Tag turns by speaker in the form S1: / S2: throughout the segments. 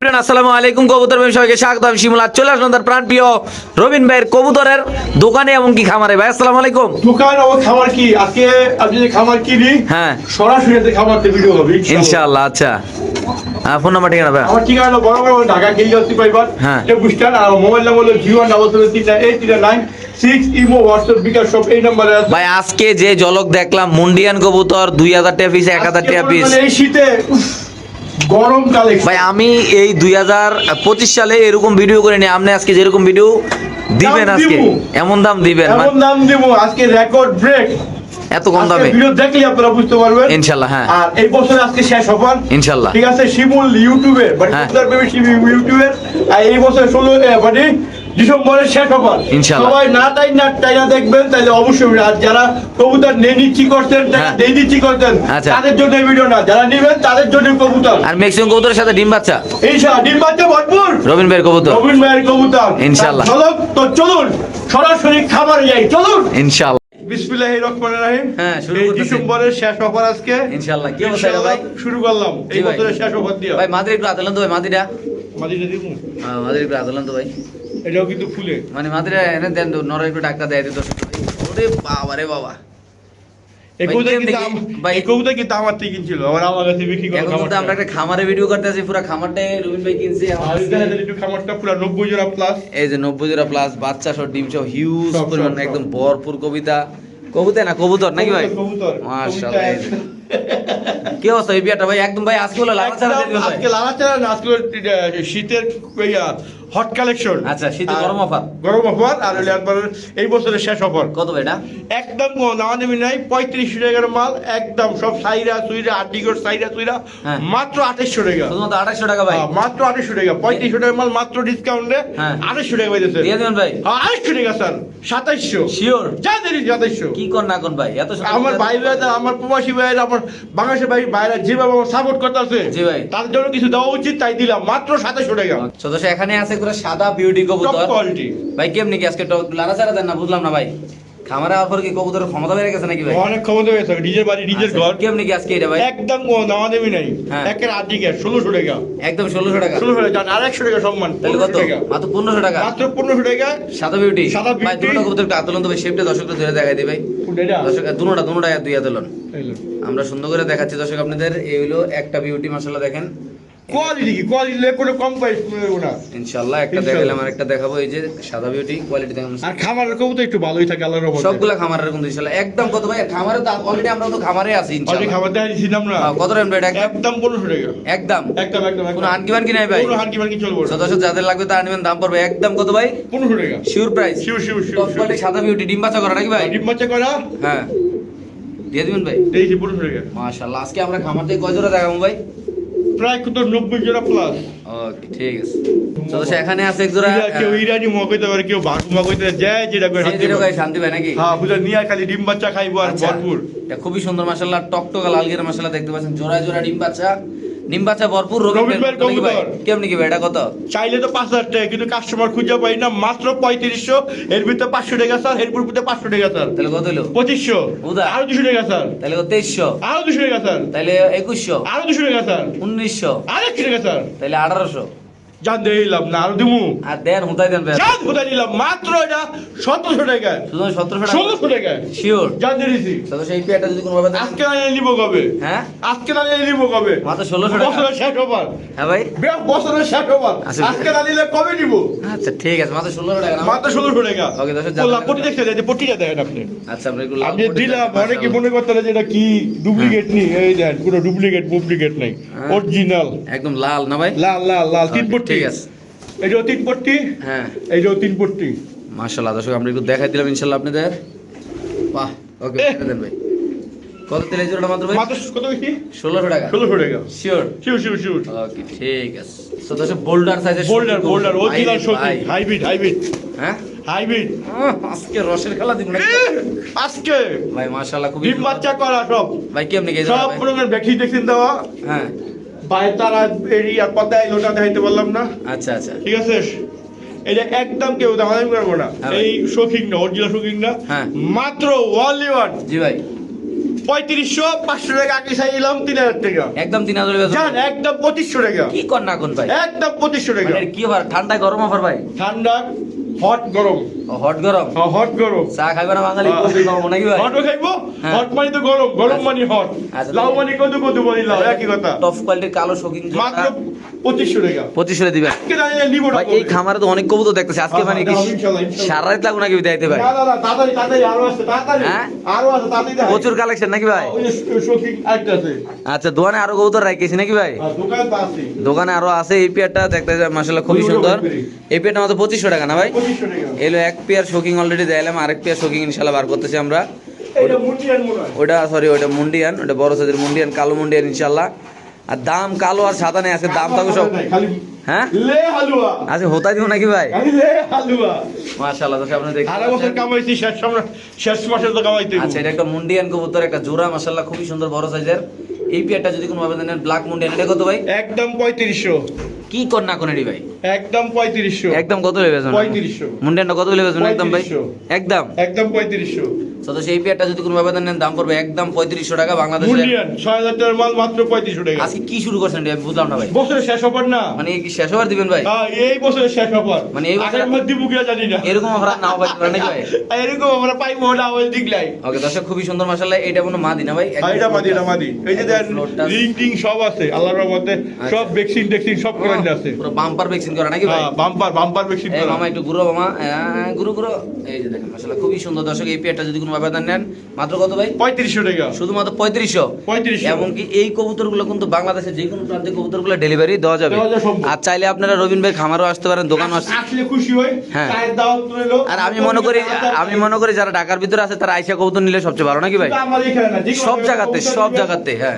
S1: আসসালামু আলাইকুম কবুতর ভাই সবাইকে স্বাগত। আমি শিমুল। আজ চলে আসলাম তার প্রাণ প্রিয় রবিন ভাইয়ের কবুতরের দোকানে এবং কি খামারে। ভাই আসসালামু আলাইকুম।
S2: দোকান ও খামার কি আজকে আপনি যে খামার কিনি
S1: হ্যাঁ
S2: সরাসরি খামারতে ভিডিও হবে
S1: ইনশাআল্লাহ। আচ্ছা ফোন নাম্বার ঠিকানা ভাই?
S2: আমার ঠিকানা হলো বরাবর ঢাকা গিরিজাতি পাইবার
S1: হ্যাঁ
S2: বুঝছেন। আর মোবাইল নাম্বার হলো 0173839 ইমো হোয়াটসঅ্যাপ বিকাশ সব এই নম্বরে আছে
S1: ভাই। আজকে যে ঝলক দেখলাম মুন্ডিয়ান কবুতর 2000 টাকা পিস 1000 টাকা পিস।
S2: এই শীতে গরম কালে
S1: ভাই আমি এই 2025 সালে এরকম ভিডিও করিনি। আপনি আজকে যেরকম ভিডিও দিবেন আজকে এমন দাম দিবেন,
S2: এমন দাম দেব আজকে রেকর্ড ব্রেক
S1: এত কম দামে
S2: ভিডিও দেখলে আপনারা বুঝতে পারবেন
S1: ইনশাআল্লাহ। হ্যাঁ
S2: আর এই বছর আজকে শেষ হবার
S1: ইনশাআল্লাহ।
S2: ঠিক আছে। শিমুল ইউটিউবে
S1: হ্যাঁ।
S2: ইউটিউবের আর এই বছর 16 মানে ডিসেম্বরের শেষ হবার
S1: ইনশাআল্লাহ।
S2: সবাই না টাইনা দেখবেন তাহলে অবশ্যই। আর যারা কবুতর নিয়ে নিচ্ছি করতেন
S1: হ্যাঁ।
S2: দিয়ে দিচ্ছি করতেন
S1: আচ্ছা।
S2: তাদের জন্য এই ভিডিও না, যারা নেবেন তাদের জন্য কবুতর
S1: আর ম্যাক্সিমাম কবুতরের সাথে ডিম বাচ্চা
S2: ইনশাআল্লাহ। ডিম বাচ্চা ভরপুর
S1: রবিন ভাইয়ের কবুতর
S2: রবিন ভাইয়ের কবুতর
S1: ইনশাআল্লাহ।
S2: তো চলুন সরাসরি খাবারে যাই, চলুন।
S1: ইনশাআল্লাহ।
S2: বিসমিল্লাহির রহমানির রহিম।
S1: হ্যাঁ, শুরু
S2: এই
S1: করতেছি।
S2: ডিসেম্বরের শেষ অফার আজকে
S1: ইনশাআল্লাহ। কি অবস্থা রে ভাই?
S2: শুরু করলাম
S1: জি
S2: এই
S1: ভাই।
S2: বছরের শেষ অফার দিয়া।
S1: ভাই মাদির একটু আদলান তো ভাই, মাদিরা
S2: মাদিটা দিমু
S1: মাদির একটু আদলান তো ভাই।
S2: এটাও কিন্তু ফুলে
S1: মানে মাদিরা এনে দেন তো, নর একটু ডাক্তার দেয় দিত। ওরে বাবা রে বাবা।
S2: এই
S1: ভাই,
S2: কবুতর
S1: কেমনে
S2: কিন্তু
S1: কি? ভাই,
S2: এই কবুতর কিন্তু আমার থেকে কিনছিল, আবার আমার কাছে বিক্রি করে
S1: এখন তো আমরা একটা খামারে ভিডিও করতে আছি, পুরো খামারটাই রবিন ভাই কিনছে আমার
S2: আর
S1: কাছে।
S2: দেখা একটু খামারটা পুরো 90 জোড়া প্লাস।
S1: এই যে 90 জোড়া প্লাস বাচ্চা সহ ডিম সহ হিউজ
S2: সব,
S1: পরিমাণ,
S2: সব।
S1: একদম ভরপুর কবিতা না কবুতর নাকি ভাই?
S2: কবুতর
S1: মাশাআল্লাহ। এই যে। কি অবস্থা এই বিয়াটা ভাই? একদম ভাই আজকে হলো লাল ছাড়া দিয়ে
S2: আজকে লালাচারা না, আজকে শীতের হট কালেকশন।
S1: আচ্ছা, শীতে গরম অফার।
S2: গরম অফার আর হলো একবার এই বছরের শেষ অফার।
S1: কত ভাই এটা?
S2: একদম নামা দামি নাই, 35 টাকার মাল একদম সব সাইরা সুইরা আডিগর সাইরা সুইরা
S1: হ্যাঁ।
S2: মাত্র 2800 টাকা।
S1: শুধুমাত্র 2800 টাকা ভাই।
S2: মাত্র 2800 টাকা। 35 টাকার মাল মাত্র ডিসকাউন্টে
S1: হ্যাঁ।
S2: 2800 টাকা পাইতেছে।
S1: দিয়ে দিবেন ভাই?
S2: হ্যাঁ 2800 টাকা স্যার। 2700
S1: শিওর?
S2: যা দেরি 2700।
S1: কি কর না কোন ভাই এত সময়?
S2: আমার ভাই ভাইরা, আমার প্রবাসী ভাইরা, আমার বাংলাদেশের ভাই ভাইরা যেভাবে আমার সাপোর্ট করতেছে
S1: জি ভাই।
S2: তাদের জন্য কিছু দেওয়া উচিত, তাই দিলাম মাত্র 2700 টাকা।
S1: সদস্য এখানে আছে পুরো সাদা বিউটি
S2: টপ
S1: কবুতর
S2: কোয়ালিটি।
S1: ভাই। কেমনি কি আজকে লারা ছাড়া দেন না, বুঝলাম না ভাই। খামারে আওয়ার পর কি কবুতরের ক্ষমতা বেড়ে গেছে নাকি ভাই?
S2: অনেক ক্ষমতা হয়েছে, নিজের বাড়ি নিজের
S1: আচ্ছা,
S2: ঘর।
S1: কেমনি কি আজকে এটা ভাই?
S2: একদম নামা দেবি নাই,
S1: হ্যাঁ।
S2: একের আদিকে 1600 টাকা।
S1: একদম 1600 টাকা।
S2: 1600 টাকা জান, আর 100 টাকা সম্মান।
S1: তাহলে কত?
S2: 1500 টাকা।
S1: মাত্র 1500 টাকা।
S2: মাত্র 1500 টাকা।
S1: সাদা বিউটি।
S2: সাদা
S1: ভাই
S2: বিউটি।
S1: দুটো কবুতর একটু আতলন তো ভাই, শেপটা দর্শকদের ধরে দেখাই দিই ভাই।
S2: এটা
S1: দর্শক দুটোটা দুই আতলন আমরা সুন্দর করে দেখাচ্ছি দর্শক আপনাদের। এই হলো একটা বিউটি, মাশাআল্লাহ দেখেন।
S2: কোয়ালিটি কি কোয়ালিটি কোনো কম প্রাইস না
S1: ইনশাআল্লাহ একটা
S2: ইনশাআল্লাহ।
S1: দেখালাম, আর একটা দেখাবো। এই যে সাদা বিউটি কোয়ালিটি দেখেন।
S2: আর খামারের কবুতর একটু ভালোই থাকে আল্লাহর রহমতে।
S1: সবগুলা খামারের কিন্তু ইনশাআল্লাহ একদম। কত ভাই খামারে তো অলরেডি আমরা তো খামারে আছি
S2: অলরেডি
S1: ইনশাআল্লাহ।
S2: খাবার দেওয়া দিয়েছিলাম না।
S1: কত রেন ভাই এটা?
S2: একদম 1500 টাকা।
S1: একদম
S2: একদম একদম
S1: কোনো হানকি বানকি নাই ভাই?
S2: কোনো হানকি মানকি চলবে না।
S1: সদস্য যাদের লাগবে তারা নেবেন, দাম পড়বে একদম কত ভাই?
S2: 1500 টাকা।
S1: Sure price?
S2: Sure sure
S1: top quality সাদা বিউটি ডিম বাচ্চা করা নাকি ভাই?
S2: ডিম বাচ্চা করা
S1: হ্যাঁ দিয়ে দিবেন ভাই।
S2: এই 1500 টাকা।
S1: মাশাআল্লাহ। আজকে আমরা খামার থেকে কয় জোড়া দেখাবো ভাই?
S2: প্রায় কত 90 জোড়া প্লাস।
S1: ওকে ঠিক আছে। সদস্য এখানে আছে এক জোড়া।
S2: কেউ ইরানি মকইতে পারে, কেউ বাসমা কইতে যায়, যেটা করে
S1: এই যেটা ভাই শান্তি ভাই নাকি?
S2: হ্যাঁ বুঝা নিয়ে খালি ডিম বাচ্চা খাইবো আর
S1: আচ্ছা,
S2: ভরপুর।
S1: এটা খুবই সুন্দর মাশাআল্লাহ, টকটকা লাল গিরা মাশাআল্লাহ দেখতে পাচ্ছেন। জোড়া জোড়া ডিম বাচ্চা ভরপুর।
S2: রবিন ভাইয়ের
S1: ভাই
S2: কবুতর।
S1: কেমনি কি ভাই এটা কত?
S2: চাইলে তো 5000 টাকা, কিন্তু কাস্টমার খুঁজে পাই না। মাত্র 3500। এর ভিতরে 500 টাকা স্যার, এরপর ভিতরে 500 টাকা স্যার।
S1: তাহলে কত হলো?
S2: 2500।
S1: উদা।
S2: আরো 200 টাকা স্যার।
S1: তাহলে কত? 2300।
S2: আরো 200 টাকা স্যার।
S1: তাহলে 2100।
S2: আরো 200 টাকা স্যার।
S1: 1900।
S2: আর 100 টাকা স্যার।
S1: তাহলে 1800।
S2: জান দিলাম না, আরো দিমু।
S1: আর দেন হুতাই দেন ভাই।
S2: জান কোথায় দিলাম মাত্র এটা 1700 টাকা।
S1: শুধু 1700 টাকা।
S2: 1600 টাকা।
S1: শিওর?
S2: জান দিয়েছি।
S1: সদস্য এই পেয়ারটা যদি কোনো ভাবে দেন?
S2: আজকে না নিব কবে?
S1: হ্যাঁ
S2: আজকে না নিব কবে?
S1: মাত্র 1600 টাকা।
S2: বছরের শেষ ওভার।
S1: হ্যাঁ ভাই।
S2: বছরের শেষ ওভার।
S1: আচ্ছা।
S2: আজকে না নিলে কবে নিব?
S1: আচ্ছা ঠিক আছে, মাত্র 1600 টাকা না?
S2: মাত্র 1600 টাকা।
S1: ওকে দর্শক
S2: পোলা
S1: জানেন।
S2: পটি দেখতে যে পটিটা দেখেন আপনি।
S1: আচ্ছা আমরা এগুলো
S2: আপনি দিলাম অনেকে মনে করতে যে এটা কি ডুপ্লিকেট নি, এই দেন পুরো ডুপ্লিকেট নাই,
S1: হ্যাঁ।
S2: অরিজিনাল
S1: একদম লাল না ভাই?
S2: লাল লাল লাল তিন
S1: ওকে,
S2: পট্টি।
S1: ঠিক আছে।
S2: এইটাও তিন পট্টি,
S1: হ্যাঁ
S2: এইটাও তিন পট্টি।
S1: মাশাআল্লাহ দর্শক আমরা একটু দেখাই দিলাম ইনশাআল্লাহ আপনাদের। বাহ ওকে ছেড়ে দেন ভাই। কত তেলে জোড়াটা মাত্র ভাই?
S2: মাত্র কত বেশি?
S1: 1600 টাকা।
S2: 1600 টাকা।
S1: Sure?
S2: Sure sure sure.
S1: Okay ঠিক আছে। তো দর্শক বোল্ডার সাইজের
S2: বোল্ডার অরিজিনাল শোকিং হাইব্রিড
S1: হ্যাঁ
S2: হাইব্রিড।
S1: আজকে রসের খেলা দিব না
S2: আজকে
S1: ভাই। মাশাআল্লাহ খুবই
S2: ডিম বাচ্চা করা সব
S1: ভাই। কেমনে কি
S2: সব প্রকার ভ্যাকসিন দেখছেন দেওয়া।
S1: হ্যাঁ
S2: বাইরে তারা এরিয়ার কথায় লোটা দেখাইতে পারলাম না।
S1: আচ্ছা আচ্ছা
S2: ঠিক আছে, এটা একদম কেউ দামাদামি করবো না।
S1: হ্যাঁ ভাই।
S2: এই শৌখিন না, অরিজিনাল শৌখিন না।
S1: হ্যাঁ।
S2: মাত্র ওয়ানলি ওয়ান
S1: জি ভাই
S2: 3500 500 টাকা আগে চাইলাম 3000 টাকা
S1: একদম 3000 বেচবেন
S2: জান একদম 2500 টাকা
S1: কি কর না কোন ভাই
S2: একদম 2500 টাকা
S1: মানে কি অফার ঠান্ডায় গরম অফার ভাই
S2: ঠান্ডা হট গরম
S1: হট গরম
S2: হট গরম
S1: চা খাইবে না বাঙালি কফি খাবো নাকি ভাই
S2: হটও খাইবো
S1: হ্যাঁ।
S2: হট মানে তো গরম গরম
S1: আচ্ছা।
S2: মানে হট
S1: আচ্ছা,
S2: লাউ মানে কত মানে লাউ একই কথা
S1: টপ কোয়ালিটির কালো শৌখিন
S2: মাত্র 2500 টাকা
S1: 2500 দিবেন
S2: কে জানি নিবো না
S1: ভাই এই খামারে তো অনেক কবুতর দেখতেছি আজকে মানে কি
S2: ইনশাআল্লাহ, ইনশাআল্লাহ।
S1: সারা রাত লাগবে নাকি বিদাইতে ভাই
S2: না না না তাড়াতাড়ি তাড়াতাড়ি আরো আছে তাড়াতাড়ি
S1: হ্যাঁ?
S2: আরো আছে তাড়াতাড়ি দেখাই।
S1: প্রচুর কালেকশন নাকি ভাই
S2: ওই যে শৌখিন আরেকটা আছে
S1: আচ্ছা দোকানে আরো কবুতর রাখিয়েছি নাকি ভাই
S2: আর দোকান তো আছে
S1: দোকানে আরো আছে এই পেয়ারটা দেখতে মাশাআল্লাহ খুবই সুন্দর এই পেয়ারটা মাত্র 2500 টাকা না ভাই
S2: 2500 টাকা
S1: এলো এক পেয়ার শোকিং অলরেডি দিলাম আরেক পেয়ার শোকিং ইনশাআল্লাহ বার করতেছি আমরা
S2: এটা মুন্ডিয়ান মনে হয়
S1: ওটা সরি ওটা মুন্ডিয়ান ওটা বড় সাইজের মুন্ডিয়ান কালো মুন্ডিয়ান ইনশাআল্লাহ আর দাম কালো আর সাদা নেই আজকে দাম থাকবে সব
S2: খালি
S1: হ্যাঁ
S2: লে হালুয়া
S1: আজকে হোতা দিব নাকি ভাই
S2: খালি লে হালুয়া
S1: মাশাআল্লাহ তো আপনি দেখতে
S2: সারা বছর
S1: পাচ্ছেন।
S2: কামাইছি শেষ মাসে তো কামাইতে
S1: আচ্ছা এটা একটা মুন্ডিয়ান কবুতর একটা জোড়া মাশাআল্লাহ খুবই সুন্দর বড় সাইজের এই পেয়ারটা যদি কোনো ভাবে দেন ব্ল্যাক মুন্ডিয়ান এটা কত ভাই
S2: একদম 3500
S1: কি কর না কোন এডি ভাই
S2: একদম 3500
S1: একদম কত লেবে
S2: 3500
S1: মুন্ডিয়ানটা কত লেবে একদম ভাই
S2: 3500
S1: একদম
S2: একদম 3500
S1: তো সেই পেয়ারটা যদি কোনো ভাবে দেন দাম পড়বে একদম 3500 টাকা বাংলাদেশে
S2: মুন্ডিয়ান 6000 টাকার মাল মাত্র 3500 টাকা
S1: আজকে কি শুরু করছেন রে? আমি বুঝলাম না ভাই
S2: বছরের শেষ অফার না
S1: মানে কি শেষ হওয়ার দিবেন ভাই
S2: হ্যাঁ এই বছরের শেষ অফার
S1: মানে এই বছর-
S2: আগের মাস দিব কিনা জানি না
S1: এরকম অফার নাও পাইতে পারেন নাকি ভাই
S2: এরকম আমরা পাইবো না ওই দিকলাই
S1: ওকে দর্শক খুবই সুন্দর মাশাআল্লাহ এটা কোনো মাদি না ভাই একদম
S2: এটা মাদি এটা মাদি এই যে দেন
S1: ফ্লোরটা
S2: রিং টিং সব আছে আল্লাহর রহমতে সব ভ্যাকসিন ট্যাকসিন সব করে আছে
S1: পুরো বাম্পার ভ্যাকসিন করা নাকি ভাই
S2: বাম্পার ভ্যাকসিন
S1: এই
S2: করা
S1: মামা একটু ঘুরো মামা ঘুরো ঘুরো এই যে দেখেন মাশাআল্লাহ খুবই সুন্দর দর্শক এই পেয়ারটা যদি কোনো ভাবে নেন মাত্র কত ভাই
S2: 3500 টাকা
S1: শুধুমাত্র 3500
S2: 3500
S1: এমনকি এই কবুতরগুলো কিন্তু বাংলাদেশের যে কোনো প্রান্তে কবুতরগুলো ডেলিভারি দেওয়া যাবে
S2: দেওয়া যায় সম্ভব।
S1: আর চাইলে আপনারা রবিন ভাই খামারও আসতে পারেন দোকানও আসতে
S2: আসলে খুশি হই
S1: হ্যাঁ।
S2: চায়ের দাওয়াত রইলো
S1: আর আমি মনে করি যারা ঢাকার ভিতরে আছে তারা আইসা কবুতর নিলে সবচেয়ে ভালো নাকি ভাই
S2: আমার এখানে না যে
S1: সব জায়গাতে হ্যাঁ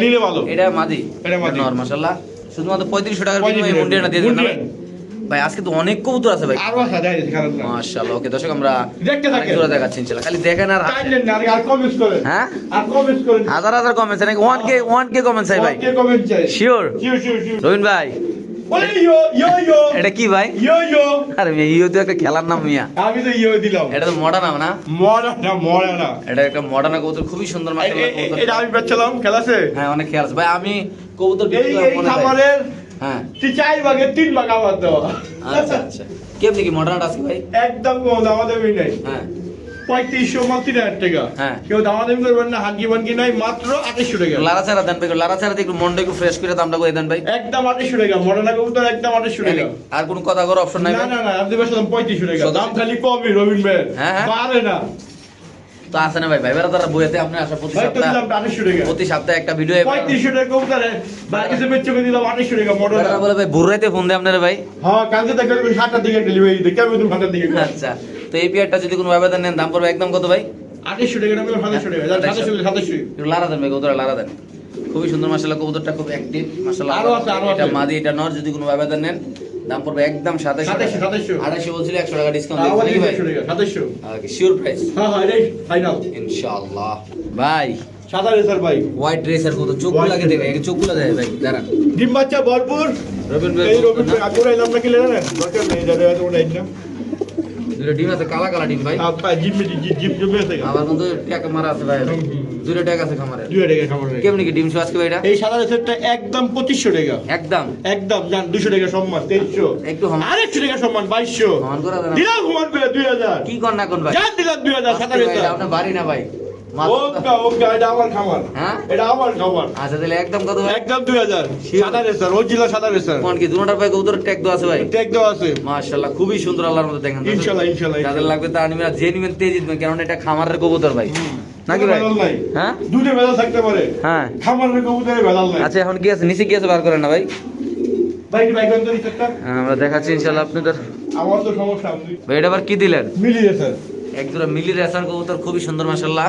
S2: নিলে ভালো
S1: এটা মাদি
S2: এটা মাদি।
S1: নর মাশাআল্লাহ শুধুমাত্র 3500 টাকার বিনিময়ে মুন্ডিয়ানা দিয়ে দিবেন না ভাই? ভাই আজকে তো অনেক কবুতর আছে ভাই
S2: আরো আছে দেখাই খারাপ না
S1: মাশাআল্লাহ ওকে দর্শক আমরা
S2: দেখতে থাকেন।
S1: আরেক জোড়া দেখাচ্ছি ইনশাআল্লাহ খালি দেখেন আর
S2: চাইলেন না আর কমেন্টস করেন
S1: হ্যাঁ
S2: আর কমেন্টস করেন
S1: হাজার হাজার কমেন্টস নাকি 1k কমেন্টস চাই ভাই
S2: কে কমেন্ট চাই
S1: শিওর
S2: শিওর
S1: রবিন ভাই
S2: ওরে ইয়ো ইয়ো ইয়ো
S1: এটা কি ভাই
S2: ইয়ো
S1: আরে মিয়া ইও তো একটা খেলার নাম মিয়া
S2: আমি তো ইয়ো দিলাম
S1: এটা তো মডার্ন নাম না
S2: মরা না
S1: এটা একটা মডার্ন কবুতর খুবই সুন্দর মাশাআল্লাহ কবুতর
S2: এটা আমি বেচলাম খেলাছে
S1: হ্যাঁ অনেক খেয়াল আছে ভাই আমি কবুতর
S2: এই
S1: বিক্রি করার
S2: এই
S1: মনে চাই।
S2: খাবারের
S1: হ্যাঁ
S2: 4 ভাগে 3 ভাগ আমার দেওয়া
S1: আচ্ছা আচ্ছা কেমনি কি মডার্ন আছে ভাই
S2: একদম কম দামা দেবই নাই
S1: হ্যাঁ
S2: 3500 মাত্র 3000 টাকা
S1: হ্যাঁ।
S2: কেউ দামা দেবি করবেন না হাঙ্গি বাঙ্গি নাই মাত্র 2800 টাকা
S1: লারা ছাড়া দেন ভাই লারা ছাড়া দিয়ে একটু মনটা একটু ফ্রেশ করে দামটা করে দেন ভাই
S2: একদম 2800 টাকা মডার্না কবুতর একদম 2800 টাকা
S1: আর কোনো কথা করার অপশন নাই
S2: না
S1: ভাই
S2: না না আপনি বেশি দাম 3500 টাকা
S1: সদস্য-
S2: দাম খালি কমই রবিন ভাই
S1: হ্যাঁ, হ্যাঁ।
S2: পারে না
S1: তো আছে না ভাই ভাইবেরা তারা বইতে আপনি আসা প্রতি
S2: ভাই তো
S1: সপ্তাহে
S2: দিলাম 2800 টাকা
S1: প্রতি সপ্তাহে একটা ভিডিও
S2: 3500 টাকা কবুতর বাকি সব বেচে দিলাম 2800 টাকা মডার্না
S1: বলে ভাই ভোররাইতে ফোন দেয় আপনারা ভাই
S2: হ্যাঁ কালকে থেকে 7টার দিকে ডেলিভারি দিতে কেমন তুমি 7টার দিকে
S1: আচ্ছা তো এই পেয়ারটা যদি কোনো ভাবে দেন দাম পড়বে একদম কত ভাই
S2: 2800 টাকা না 2700 টাকা 2700
S1: একটু লারা দেন ভাই কবুতর লারা দেন খুবই সুন্দর মাশাআল্লাহ কবুতরটা খুব অ্যাক্টিভ মাশাআল্লাহ
S2: আরো আছে, আরো
S1: এটা
S2: আছে।
S1: মাদি এটা নর যদি কোনো ভাবে নেন দাম পড়বে একদম 2700
S2: 2700
S1: 2800 বলছিল 100 টাকা ডিসকাউন্ট
S2: আমাদের
S1: দিবেন ভাই
S2: 2700 টাকা 2700
S1: ওকে শিওর প্রাইস
S2: হ্যাঁ হ্যাঁ এটাই ফাইনাল
S1: ইনশাআল্লাহ ভাই
S2: সাদা রেসার ভাই
S1: হোয়াইট ড্রেসের কত চোখগুলো লাগে দেখে এই চোখগুলো দেয় ভাই দাঁড়ান
S2: ডিম বাচ্চা ভরপুর
S1: রবিন ভাই
S2: এই রবিন ভাই আগুন আইলাম নাকি লেনা না দরকার নেই দাদা এত ওটাই না
S1: দুটো ডিম আছে কালা কালা ডিম ভাই
S2: আপা জিম জিম জমে আছে
S1: আমার কিন্তু টাকা মারা আছে ভাই দুটো টাকা আছে খামারে
S2: 2 টাকা খাবার নেই
S1: কেমনি কি ডিম শো আজকে ভাই এটা
S2: এই সাদা রেসারটা একদম 2500 টাকা
S1: একদম
S2: একদম জান 200 টাকা সম্মান 2300
S1: একটু
S2: আর 100 টাকা সম্মান 2200
S1: সমান করে দেন
S2: দিলাম হুমান করে 2000
S1: কি কর না কোন ভাই
S2: জান দিলাম 2000 সাদা
S1: আজকে ভাই,
S2: রেসার
S1: এটা আপনার বাড়ি না ভাই
S2: ওকা ওকা এটা আমার খাবার
S1: হ্যাঁ
S2: এটা আমার খাবার
S1: আচ্ছা তাহলে একদম কত ভাই
S2: একদম 2000 সাদা রেসার ওজিলা সাদা রেসার
S1: কোন কি দুটোটার ভাই কবুতর ট্যাগ দেওয়া আছে ভাই
S2: ট্যাগ দেওয়া আছে
S1: মাশাআল্লাহ খুবই সুন্দর আল্লাহর মধ্যে দেখেন
S2: ইনশাআল্লাহ ইনশাআল্লাহ
S1: যাদের লাগবে তা নিবেন আর যে নিবেন তেজ জিতবেন কারণ এটা খামারের কবুতর ভাই নাকি ভাই
S2: ভেজাল নাই
S1: হ্যাঁ
S2: দুধে ভেজাল থাকতে পারে
S1: হ্যাঁ
S2: খামারের কবুতরে ভেজাল নাই
S1: আচ্ছা এখন কি আছে নিচে কি আছে বার করেন না ভাই
S2: ভাই ভাই কোন তো রিসেপ্টটা
S1: আমরা দেখাচ্ছি ইনশাআল্লাহ আপনাদের
S2: আমার তো সমস্যা আমি
S1: ভাই এটা আবার কি দিলেন
S2: মিলিয়ে স্যার
S1: একজোড়া মিলি রেসার কবুতর খুবই সুন্দর মাশাআল্লাহ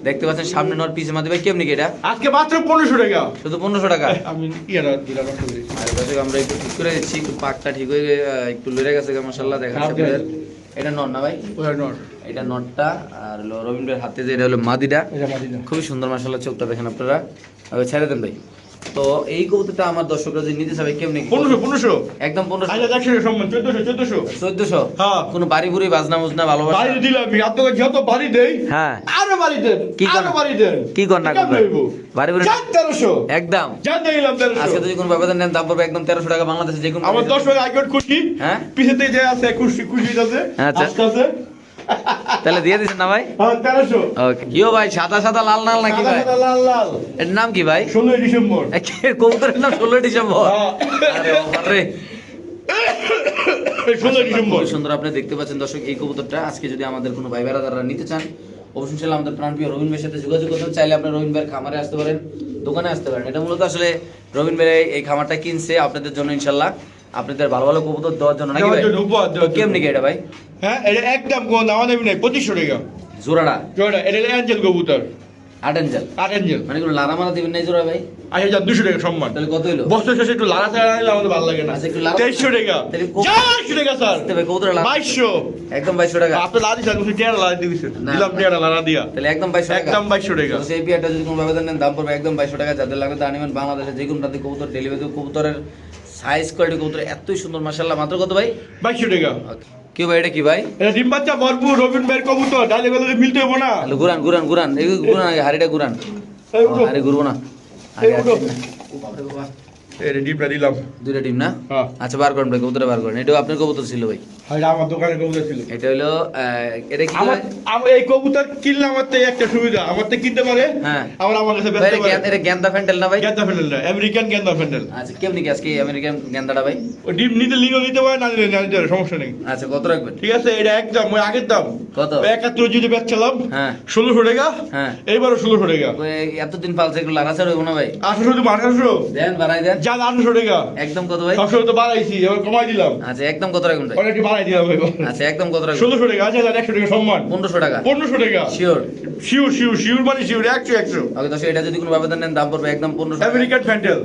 S1: দেখতে পাচ্ছেন সামনে নর পিছে মাদি ভাই কেমনি কি এটা
S2: আজকে মাত্র 1500 টাকা
S1: শুধু 1500 টাকা
S2: আমি ইয়ারা দিলাম নষ্ট করি
S1: আর দর্শক আমরা একটু ঠিক করে দিচ্ছি একটু পাকটা ঠিক হয়ে একটু লড়ে গেছে মাশাআল্লাহ দেখাচ্ছে
S2: আপনি-
S1: আপনাদের এটা নর না ভাই
S2: ওই নট
S1: এটা নটটা আর হলো রবীন্দ্রের হাতে যে এটা হলো মাদিটা
S2: এটা মাদি না
S1: খুবই সুন্দর মাশাআল্লাহ চোখটা দেখেন আপনারা ছেড়ে দেন ভাই তো এই কবুতরটা আমার দর্শকরা যদি নিতে চাবে কেমনে কি?
S2: 1500
S1: একদম 1500
S2: আচ্ছা দেখছেন সম্মান 1400
S1: 1400
S2: হ্যাঁ।
S1: কোনো বাড়ি বুড়ি বাজনা মুজনা ভালোবাসা?
S2: বাড়ি দিলাম আমি আপনাকে যত বাড়ি দেই
S1: হ্যাঁ
S2: আরো বাড়ি দেন
S1: কি করেন?
S2: আরো বাড়ি দেন
S1: কি কর না
S2: কেমন
S1: করবেন?
S2: হইবো?
S1: বাড়ি বুড়ি
S2: 1300
S1: একদম
S2: যা দিলাম
S1: আজকে
S2: 1300
S1: যদি কোনো ব্যবধান নেন দাম পড়বে একদম 1300 টাকা বাংলাদেশে যে কোনো
S2: আমার 10 টাকা আইকট খুশি
S1: হ্যাঁ
S2: পিছে থেকে যে আছে খুশি খুশি আছে
S1: আচ্ছা।
S2: আজকে আছে
S1: তাহলে দিয়ে দিছেন না ভাই?
S2: হ্যাঁ 1300
S1: ওকে কিও ভাই সাদা সাদা লাল লাল নাকি ভাই?
S2: সাদা লাল লাল
S1: এর নাম কি ভাই?
S2: 16 ডিসেম্বর
S1: কবুতরের নাম 16 ডিসেম্বর।
S2: হ্যাঁ।
S1: আরে বাবারে
S2: 16 ডিসেম্বর
S1: খুবই সুন্দর আপনি দেখতে পাচ্ছেন দর্শক এই কবুতরটা। আজকে যদি আমাদের কোনো ভাই বেড়াদাররা নিতে চান অবশ্যই চাইলে আমাদের প্রাণপ্রিয় রবিন ভাইয়ের সাথে যোগাযোগ করতে হবে। চাইলে আপনি রবিন ভাইয়ের খামারে আসতে পারেন, দোকানে আসতে পারেন। এটা মূলত আসলে রবিন ভাই এই খামারটা কিনছে আপনাদের জন্য ইনশাল্লাহ, আপনাদের ভালো ভালো কবুতর দেওয়ার জন্য নাকি ভাই?
S2: দেওয়ার জন্য, উপহার দেওয়ার জন্য।
S1: কেমনি কি এটা ভাই?
S2: হ্যাঁ এটা একদম কোন দাম নেই 2500 টাকা
S1: জোড়াটা
S2: জোড়া এটা অ্যাঞ্জেল কবুতর
S1: 8 এঞ্জেল,
S2: আর অ্যাঞ্জেল
S1: মানে কোনো লারা মারা দিবেন নাই জোড়া ভাই?
S2: 8200 টাকা সম্মান
S1: তাহলে কত হইলো?
S2: বছর শেষে একটু লাড়া ছাড়া নিলে আমাদের ভালো লাগে না
S1: আচ্ছা, একটু লাড়া-
S2: 2300 টাকা
S1: তাহলে কো-
S2: 400 টাকা স্যার
S1: আস্তে ভাই কবুতরের লারা
S2: 2200
S1: একদম 2200 টাকা।
S2: আপনি লাড়ি স্যার বলছি টেরা লাড়ি দিয়েছেন
S1: না।
S2: দিলাম টেরা লাড়া দিয়া
S1: তাহলে একদম 2200 টাকা।
S2: একদম 2200 টাকা
S1: তো সেই পিয়ারটা যদি কোনো ব্যবধান নেন দাম পড়বে একদম 2200 টাকা। যাদের লাগবে তা নেবেন। বাংলাদেশে যে কোনো প্রান্তে কবুতর ডেলিভারি কবুতরের সাইজ কোয়ালিটি কবুতর এতই সুন্দর মাশাআল্লাহ। মাত্র কত ভাই?
S2: 2200 টাকা
S1: কি ভাই এটা কি ভাই?
S2: এটা ডিম বাচ্চা ভরপুর রবিন ভাইয়ের কবুতর ডালে গেলে মিলতে হবে না
S1: তাহলে ঘুরান ঘুরান ঘুরান এই ঘুরান আগে হাড়িটা ঘুরান।
S2: এই উঠো।
S1: আরে ঘুরবো না
S2: এই
S1: আরে
S2: উঠো।
S1: বাবারে বাবা।
S2: এই ডিমটা দিলাম
S1: দুইটা ডিম না?
S2: হ্যাঁ
S1: আচ্ছা বার করেন ভাই কবুতরটা বার করেন। এটাও আপনার কবুতর ছিল ভাই?
S2: এটা আমার দোকানে কবুতর ছিল
S1: এটা হলো এটা কি
S2: আমার
S1: ভাই?
S2: আমার এই কবুতর কিনলে আমার তো একটা সুবিধা আমার তো কিনতে পারে
S1: হ্যাঁ।
S2: আমার কাছে
S1: ভাই,
S2: বেচতে পারে
S1: এটা গ্যান্দা ফ্যান্টেল না ভাই?
S2: গেন্দা ফ্যান্ডেল না আমেরিকান গেন্দা ফ্যান্ডেল
S1: আচ্ছা কেমনি কি আজকে আমেরিকান গ্যান্দাটা ভাই?
S2: ও ডিম নিতে লিনো নিতে পারে না নিতে না নিতে পারে, সমস্যা নেই
S1: আচ্ছা কত রাখবেন?
S2: ঠিক আছে এটা একদম ওই আগের দাম
S1: কত?
S2: 71 যদি বেচছিলাম
S1: হ্যাঁ
S2: 1600 টাকা
S1: হ্যাঁ।
S2: এইবারও 1600 টাকা
S1: ওই এতদিন পালছে এগুলো লাগাছাড় হইব না ভাই?
S2: 800 তো 1800
S1: দেন বাড়াই দেন।
S2: যা 800 টাকা
S1: একদম কত ভাই?
S2: 600 তো বাড়াইছি এবার কমাই দিলাম
S1: আচ্ছা একদম কত রাখবেন ভাই?
S2: অনেকটি বাড়াই দিলাম এবার
S1: আচ্ছা একদম কত রাখবেন?
S2: 1600 টাকা আচ্ছা 100 টাকা সম্মান
S1: 1500 টাকা
S2: 1500 টাকা
S1: শিওর?
S2: শিওর শিওর শিওর মানে শিওর 100
S1: ওকে তো এটা যদি কোনো ব্যবধান নেন দাম পড়বে একদম 1500 টাকা।
S2: আমেরিকান ফ্যান্ডেল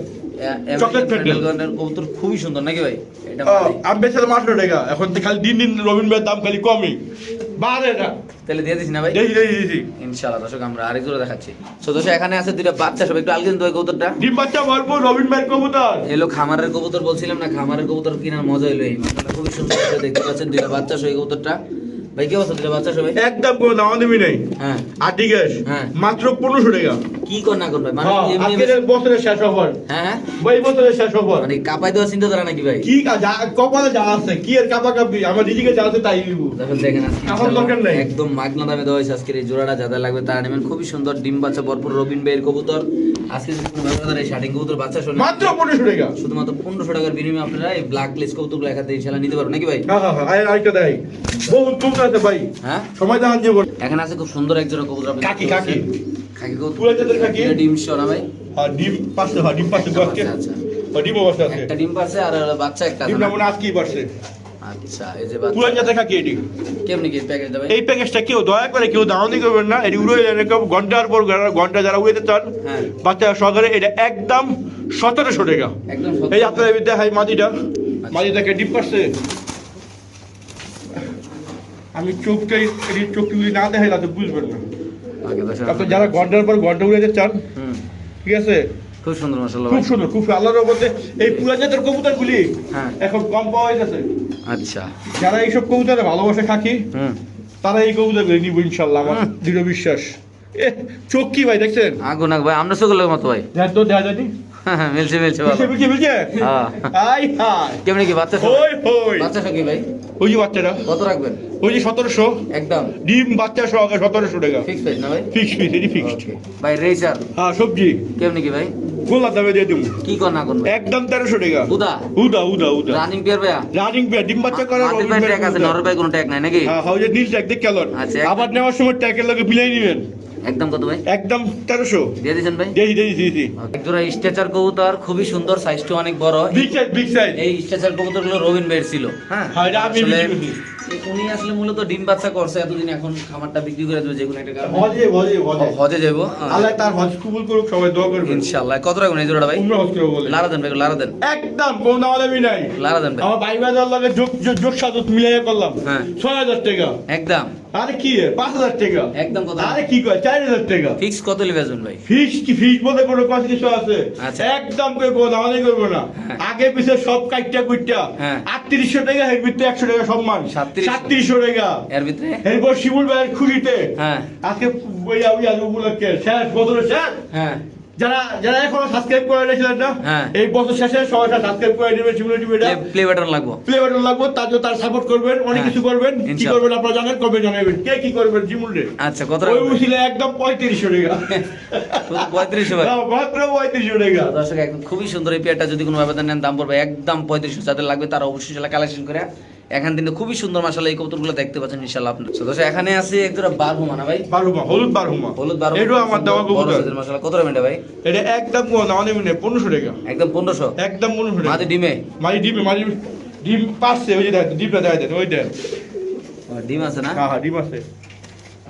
S2: chocolate
S1: প্যান্ডেল
S2: প্যান্ডেল।
S1: কবুতর খুবই সুন্দর নাকি ভাই? এটা
S2: আমি বেচলাম 800 টাকা এখন তো খালি দিন দিন রবিন ভাইয়ের দাম খালি কমই বাড়ে না
S1: তাহলে দিয়ে দিছি না ভাই?
S2: দেখি দেখি দেখি
S1: ইনশাআল্লাহ দর্শক আমরা আরেক জোড়া দেখাচ্ছি। তো দর্শক এখানে আছে দুইটা বাচ্চা সব একটু আলগিন দুই কবুতরটা।
S2: ডিম বাচ্চা ভরপুর রবিন ভাইয়ের কবুতর
S1: এলো খামারের কবুতর বলছিলাম না, খামারের কবুতর কেনার মজা হলো এই মাশাআল্লাহ খুবই সুন্দর করে দেখতে পাচ্ছেন দুইটা বাচ্চা সহ এই কবুতরটা। ভাই কি অবস্থা দুইটা বাচ্চা সবাই?
S2: একদম কোনো দাম দেবি নাই
S1: হ্যাঁ
S2: আটি গ্যাস
S1: হ্যাঁ।
S2: মাত্র 1500 টাকা
S1: কি কর না কর ভাই মানে
S2: হ্যাঁ,
S1: এমনি
S2: আজকের বছরের শেষ অফার
S1: হ্যাঁ
S2: এই বছরের শেষ অফার
S1: মানে কাপাই দেওয়া চিন্তা ধারা নাকি ভাই?
S2: কি কপালে যা আছে কি আর কাপা কাপি আমার দিদিকে যা আছে তাই দিব
S1: দেখেন দেখেন আজকে
S2: এখন দরকার নাই।
S1: একদম মাগনা দামে দেওয়া হয়েছে আজকের এই জোড়াটা। যাদের লাগবে তারা নেবেন। খুবই সুন্দর ডিম বাচ্চা ভরপুর রবিন ভাইয়ের কবুতর। আজকে যদি কোনো ব্যবধান এই শার্টিং কবুতর বাচ্চা শুনে
S2: মাত্র 1500 টাকা
S1: শুধুমাত্র 1500 টাকার বিনিময়ে আপনারা এই ব্ল্যাক লিস্ট কবুতরগুলো এখান থেকে ইনশাআল্লাহ নিতে পারবেন নাকি ভাই?
S2: হ্যাঁ হ্যাঁ হ্যাঁ আরেকটা দেয় বহুত কবুতর আছে ভাই
S1: হ্যাঁ
S2: সময় দেখান জীবন
S1: এখানে আছে খুব সুন্দর এক জোড়া কবুতর আপনি
S2: কাকি,
S1: দেখতে
S2: কাকি।
S1: পাচ্ছেন। খাকি কবুতর
S2: পুরো জাতের খাকি।
S1: এটা ডিম শো না ভাই?
S2: আর ডিম পাঁচটা হয় ডিম পাঁচটা আজকে
S1: আচ্ছা আচ্ছা
S2: ডিম অবস্থা আছে
S1: একটা ডিম পারছে আর বাচ্চা একটা আছে
S2: ডিম
S1: না?
S2: না মনে হয় আজকেই পারছে
S1: আচ্ছা এই যে
S2: পুরো
S1: বাচ্চা
S2: জাতের খাকি এটি
S1: কেমনি কি প্যাকেজটা ভাই?
S2: এই প্যাকেজটা কেউ দয়া করে কেউ দাওয়ানি করবেন না এটি উড়ে এরকম ঘন্টার পর ঘন্টা যারা উড়েতে চান
S1: হ্যাঁ
S2: বাচ্চা সহকারে এটা একদম 1700 টাকা
S1: একদম
S2: এই আপনার দেখাই মাটিটা মাটিটাকে ডিম পারছে আমি চোখটাই এটি চোখটি না দেখাই তো বুঝবেন না
S1: ওকে দর্শক
S2: আপনি যারা ঘন্টার পর ঘন্টা উড়াতে চান
S1: হুম
S2: ঠিক আছে
S1: খুব সুন্দর মাশাআল্লাহ
S2: খুব
S1: ভাই।
S2: সুন্দর খুব আল্লাহর মধ্যে এই পুরা জাতের কবুতরগুলি
S1: হ্যাঁ
S2: এখন কম পাওয়া যাচ্ছে
S1: আচ্ছা
S2: যারা এইসব কবুতরে ভালোবাসে খাকি
S1: হুম
S2: তারা এই কবুতরগুলি নিব ইনশাল্লাহ আমার
S1: হুম।
S2: দৃঢ় বিশ্বাস এ চোখ কি ভাই দেখছেন
S1: আগুন ভাই আমরা সকলের মতো ভাই।
S2: দেখ তো দেখা যায়নি
S1: মিলছে মিলছে ভালো।
S2: বুঝছে বুঝছে বুঝছে
S1: হ্যাঁ।
S2: আই হাই
S1: কেমনি কি বাচ্চা সব?
S2: হই হই
S1: বাচ্চা সব কি ভাই?
S2: ওই যে বাচ্চাটা
S1: কত রাখবেন?
S2: ওই যে 1700
S1: একদম
S2: ডিম বাচ্চা সহ 1700 টাকা
S1: ফিক্স প্রাইস না ভাই?
S2: ফিক্স ফিক্স এটি ফিক্সড
S1: ওকে ভাই রেসার
S2: হ্যাঁ সবজি
S1: কেমনি কি ভাই?
S2: গোলা দামে দিয়ে দেবো
S1: কি কর না কোন ভাই?
S2: একদম 1300 টাকা
S1: উদা
S2: উদা উদা উদা
S1: রানিং পেয়ার ভাইয়া?
S2: রানিং পেয়ার ডিম বাচ্চা করা
S1: মাটির ভাই ট্যাগ আছে, নরের ভাই কোনো ট্যাগ নাই নাকি?
S2: হ্যাঁ হ্যাঁ যে নীল ট্যাগ দেখ কেলন
S1: আচ্ছা,
S2: আবার নেওয়ার সময় ট্যাগের লগে মিলাই নেবেন
S1: একদম কত ভাই?
S2: একদম 1300
S1: দিয়ে দিয়েছেন ভাই?
S2: দেখি দেখি দেখি
S1: এক জোড়া স্ট্রেচার কবুতর খুবই সুন্দর, সাইজটা অনেক বড়।
S2: বিগ সাইজ বিগ সাইজ
S1: এই স্ট্রেচার কবুতরগুলো রবিন ভাইয়ের ছিল। হ্যাঁ
S2: হ্যাঁ এটা আমি
S1: আসলে
S2: বিক্রি করছি।
S1: উনি আসলে মূলত ডিম বাচ্চা করছে এতদিন, এখন খামারটা বিক্রি করে দেবে যে কোনো একটা কারণে।
S2: হজে
S1: হজে যাবো
S2: আল্লাহ তার হজ কবুল করুক, সবাই দোয়া করবেন
S1: ইনশাআল্লাহ। কত রাখবেন এই জোড়াটা ভাই?
S2: উমরা হজ করে বলে
S1: লারা দেন ভাই, লারা দেন,
S2: একদম কোন দামি নাই।
S1: লারা দেন ভাই।
S2: আমার ভাই ভাই আল্লাহকে যোগ সাজত মিলাইয়া করলাম
S1: হ্যাঁ।
S2: 6000 টাকা।
S1: একদম
S2: আরে কি রে 5000 টাকা?
S1: একদম কত?
S2: আরে কি কয় 4000 টাকা।
S1: ফিক্স কত লিবেন ভাই?
S2: ফিস কি ফিস বলতে কোনো কথা কিছু আছে?
S1: আচ্ছা।
S2: একদম কই কোন দামি করব না।
S1: হ্যাঁ।
S2: আগে পিছে সব কাইটা কুইটা
S1: হ্যাঁ।
S2: 3800 টাকা, এর ভিতরে 100 টাকা সম্মান, 3700 টাকা।
S1: এর ভিতরে
S2: এরপর শিমুল ভাইয়ের খুশিতে
S1: হ্যাঁ
S2: আজকে বইয়া বইয়া উপলক্ষে শেষ বছর শেষ।
S1: হ্যাঁ
S2: যারা যারা এখনো সাবস্ক্রাইব করে রেখেছিলেন না,
S1: হ্যাঁ।
S2: এই বছর শেষে সবাই সাবস্ক্রাইব করে দিবেন শিমুল টিভিটা।
S1: প্লে বাটন লাগবো।
S2: প্লে বাটন লাগবে, তার জন্য তার সাপোর্ট করবেন, অনেক
S1: হ্যাঁ।
S2: কিছু করবেন। কি
S1: ইনশাআল্লাহ।
S2: করবেন আপনারা জানেন, কবে জানাবেন কে কি করবেন শিমুল রে।
S1: আচ্ছা কত
S2: ওই
S1: রাখবেন?
S2: উচিলে একদম 3500 টাকা।
S1: 3500 ভাই।
S2: হ্যাঁ, মাত্র 3500 টাকা।
S1: দর্শক একদম খুবই সুন্দর এই পেয়ারটা, যদি কোনো ব্যবধান নেন দাম পড়বে একদম 3500। যাদের লাগবে তারা অবশ্যই সেটা কালেকশন করে এখান থেকে খুবই সুন্দর মাশাআল্লাহ এই কবুতরগুলো দেখতে পাচ্ছেন ইনশাআল্লাহ আপনারা। তো দর্শক এখানে আছে এক জোড়া বারহুমা না ভাই?
S2: বারহুমা, হলুদ বারহুমা।
S1: হলুদ বারহুমা,
S2: এটাও আমার দেওয়া কবুতর।
S1: মাশাআল্লাহ। কত রাখবেন এটা ভাই?
S2: এটা একদম কোন অনেক 1500 টাকা।
S1: একদম 1500।
S2: একদম 1500 টাকা।
S1: মাঝে ডিমে
S2: মারি ডিম ডিম পাচ্ছে, ওই যে দেখেন ডিমটা দেখা যায় ওইটা।
S1: ডিম আছে না?
S2: হ্যাঁ হ্যাঁ ডিম আছে।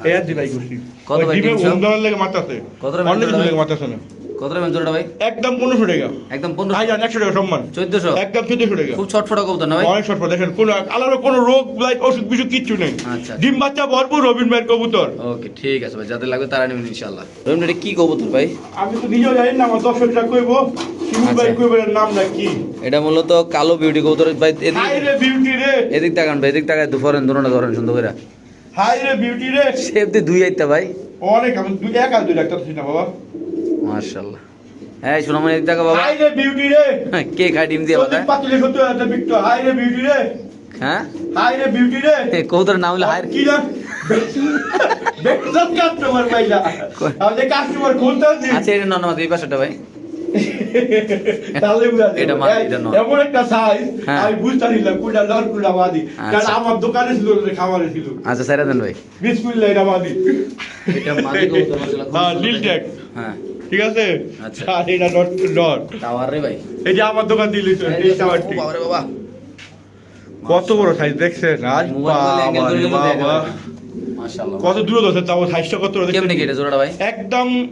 S2: এই আর দিলাই করছি।
S1: কত ভাই
S2: ডিমে
S1: ডিম সব?
S2: উন্নয়ন লাগে মারতাছে।
S1: কত টাকা
S2: অনেক কিছু
S1: ভাই?
S2: লাগে মারতাছে না।
S1: কত রাখবেন জোড়াটা ভাই?
S2: একদম 1500 টাকা।
S1: একদম
S2: ভাই
S1: 1500।
S2: জান 100 টাকা সম্মান।
S1: 1400।
S2: একদম 1400 টাকা।
S1: খুব ছটফটা কবুতর না ভাই?
S2: অনেক শর্ট দেখেন, কোনো আলাদা কোনো রোগ লাইক ওষুধ বিষুধ কিচ্ছু নেই।
S1: আচ্ছা।
S2: ডিম বাচ্চা ভরপুর রবিন ভাইয়ের কবুতর।
S1: ওকে ঠিক আছে ভাই, যাদের লাগবে তারা নেবেন ইনশাআল্লাহ। রহিম এটা কি কবুতর ভাই?
S2: আমি তো নিজেও জানি না, আমার দর্শকরা কইব শিমুল ভাই
S1: আচ্ছা।
S2: কইবেন নাম না কি।
S1: এটা মূলত কালো বিউটি কবুতর ভাই।
S2: হাই রে বিউটি রে,
S1: এদিক তাকান ভাই, এদিক তাকায় দুপুরেন দুটোটা ধরেন সুন্দর করে।
S2: হাই রে বিউটি রে।
S1: শেপ দিয়ে দুই আইতা ভাই।
S2: অনেক আমি দুই এক আর দুই ডাক্তার ছিল না বাবা।
S1: মাশাআল্লাহ। হ্যাঁ সোনামণি এদিক তাকা বাবা।
S2: হাই রে বিউটি রে।
S1: কে খায় ডিম দিয়ে বাবা?
S2: সত্যি পাতলে 70,000 বিক্রি। হাই রে বিউটি রে।
S1: হ্যাঁ
S2: হাই রে বিউটি রে।
S1: কবুতরের নাম হলো হায়।
S2: কি জান বেকসব কাস্টমার ভাইলা। আমাদের কাস্টমার খুলতে আছে।
S1: আচ্ছা এটা নন আমাদের এই পাশেটা ভাই।
S2: তাহলে বুঝা যায়।
S1: এটা মাদি, এটা নর।
S2: এমন একটা সাইজ
S1: হ্যাঁ।
S2: আমি বুঝতে পারিলাম কোনটা নর কোনটা মাদি।
S1: আচ্ছা।
S2: কারণ আমার দোকানে ছিল না, খামারে ছিল।
S1: আচ্ছা স্যার দেন ভাই।
S2: বিসমিল্লাহ এটা মাদি।
S1: এটা মাদি কবুতর মাশাআল্লাহ।
S2: হ্যাঁ নীল ট্যাগ।
S1: হ্যাঁ
S2: ঠিক আছে।
S1: আচ্ছা।
S2: আর এটা নট নট।
S1: টাওয়ার রে ভাই।
S2: এই যে আমার দোকান দিলি তো এই টাওয়ারটি।
S1: ও বাবা রে বাবা।
S2: কত বড় সাইজ দেখছেন আজ
S1: মোবাইল অ্যাঙ্গেল
S2: বাবা
S1: করে
S2: রে
S1: দিলে দেখা
S2: বাবা।
S1: যাবে। মাশাআল্লাহ।
S2: কত দূর আছে তাও সাইজটা কত দেখছেন?
S1: কেমনে কি এটা জোড়াটা ভাই?
S2: একদম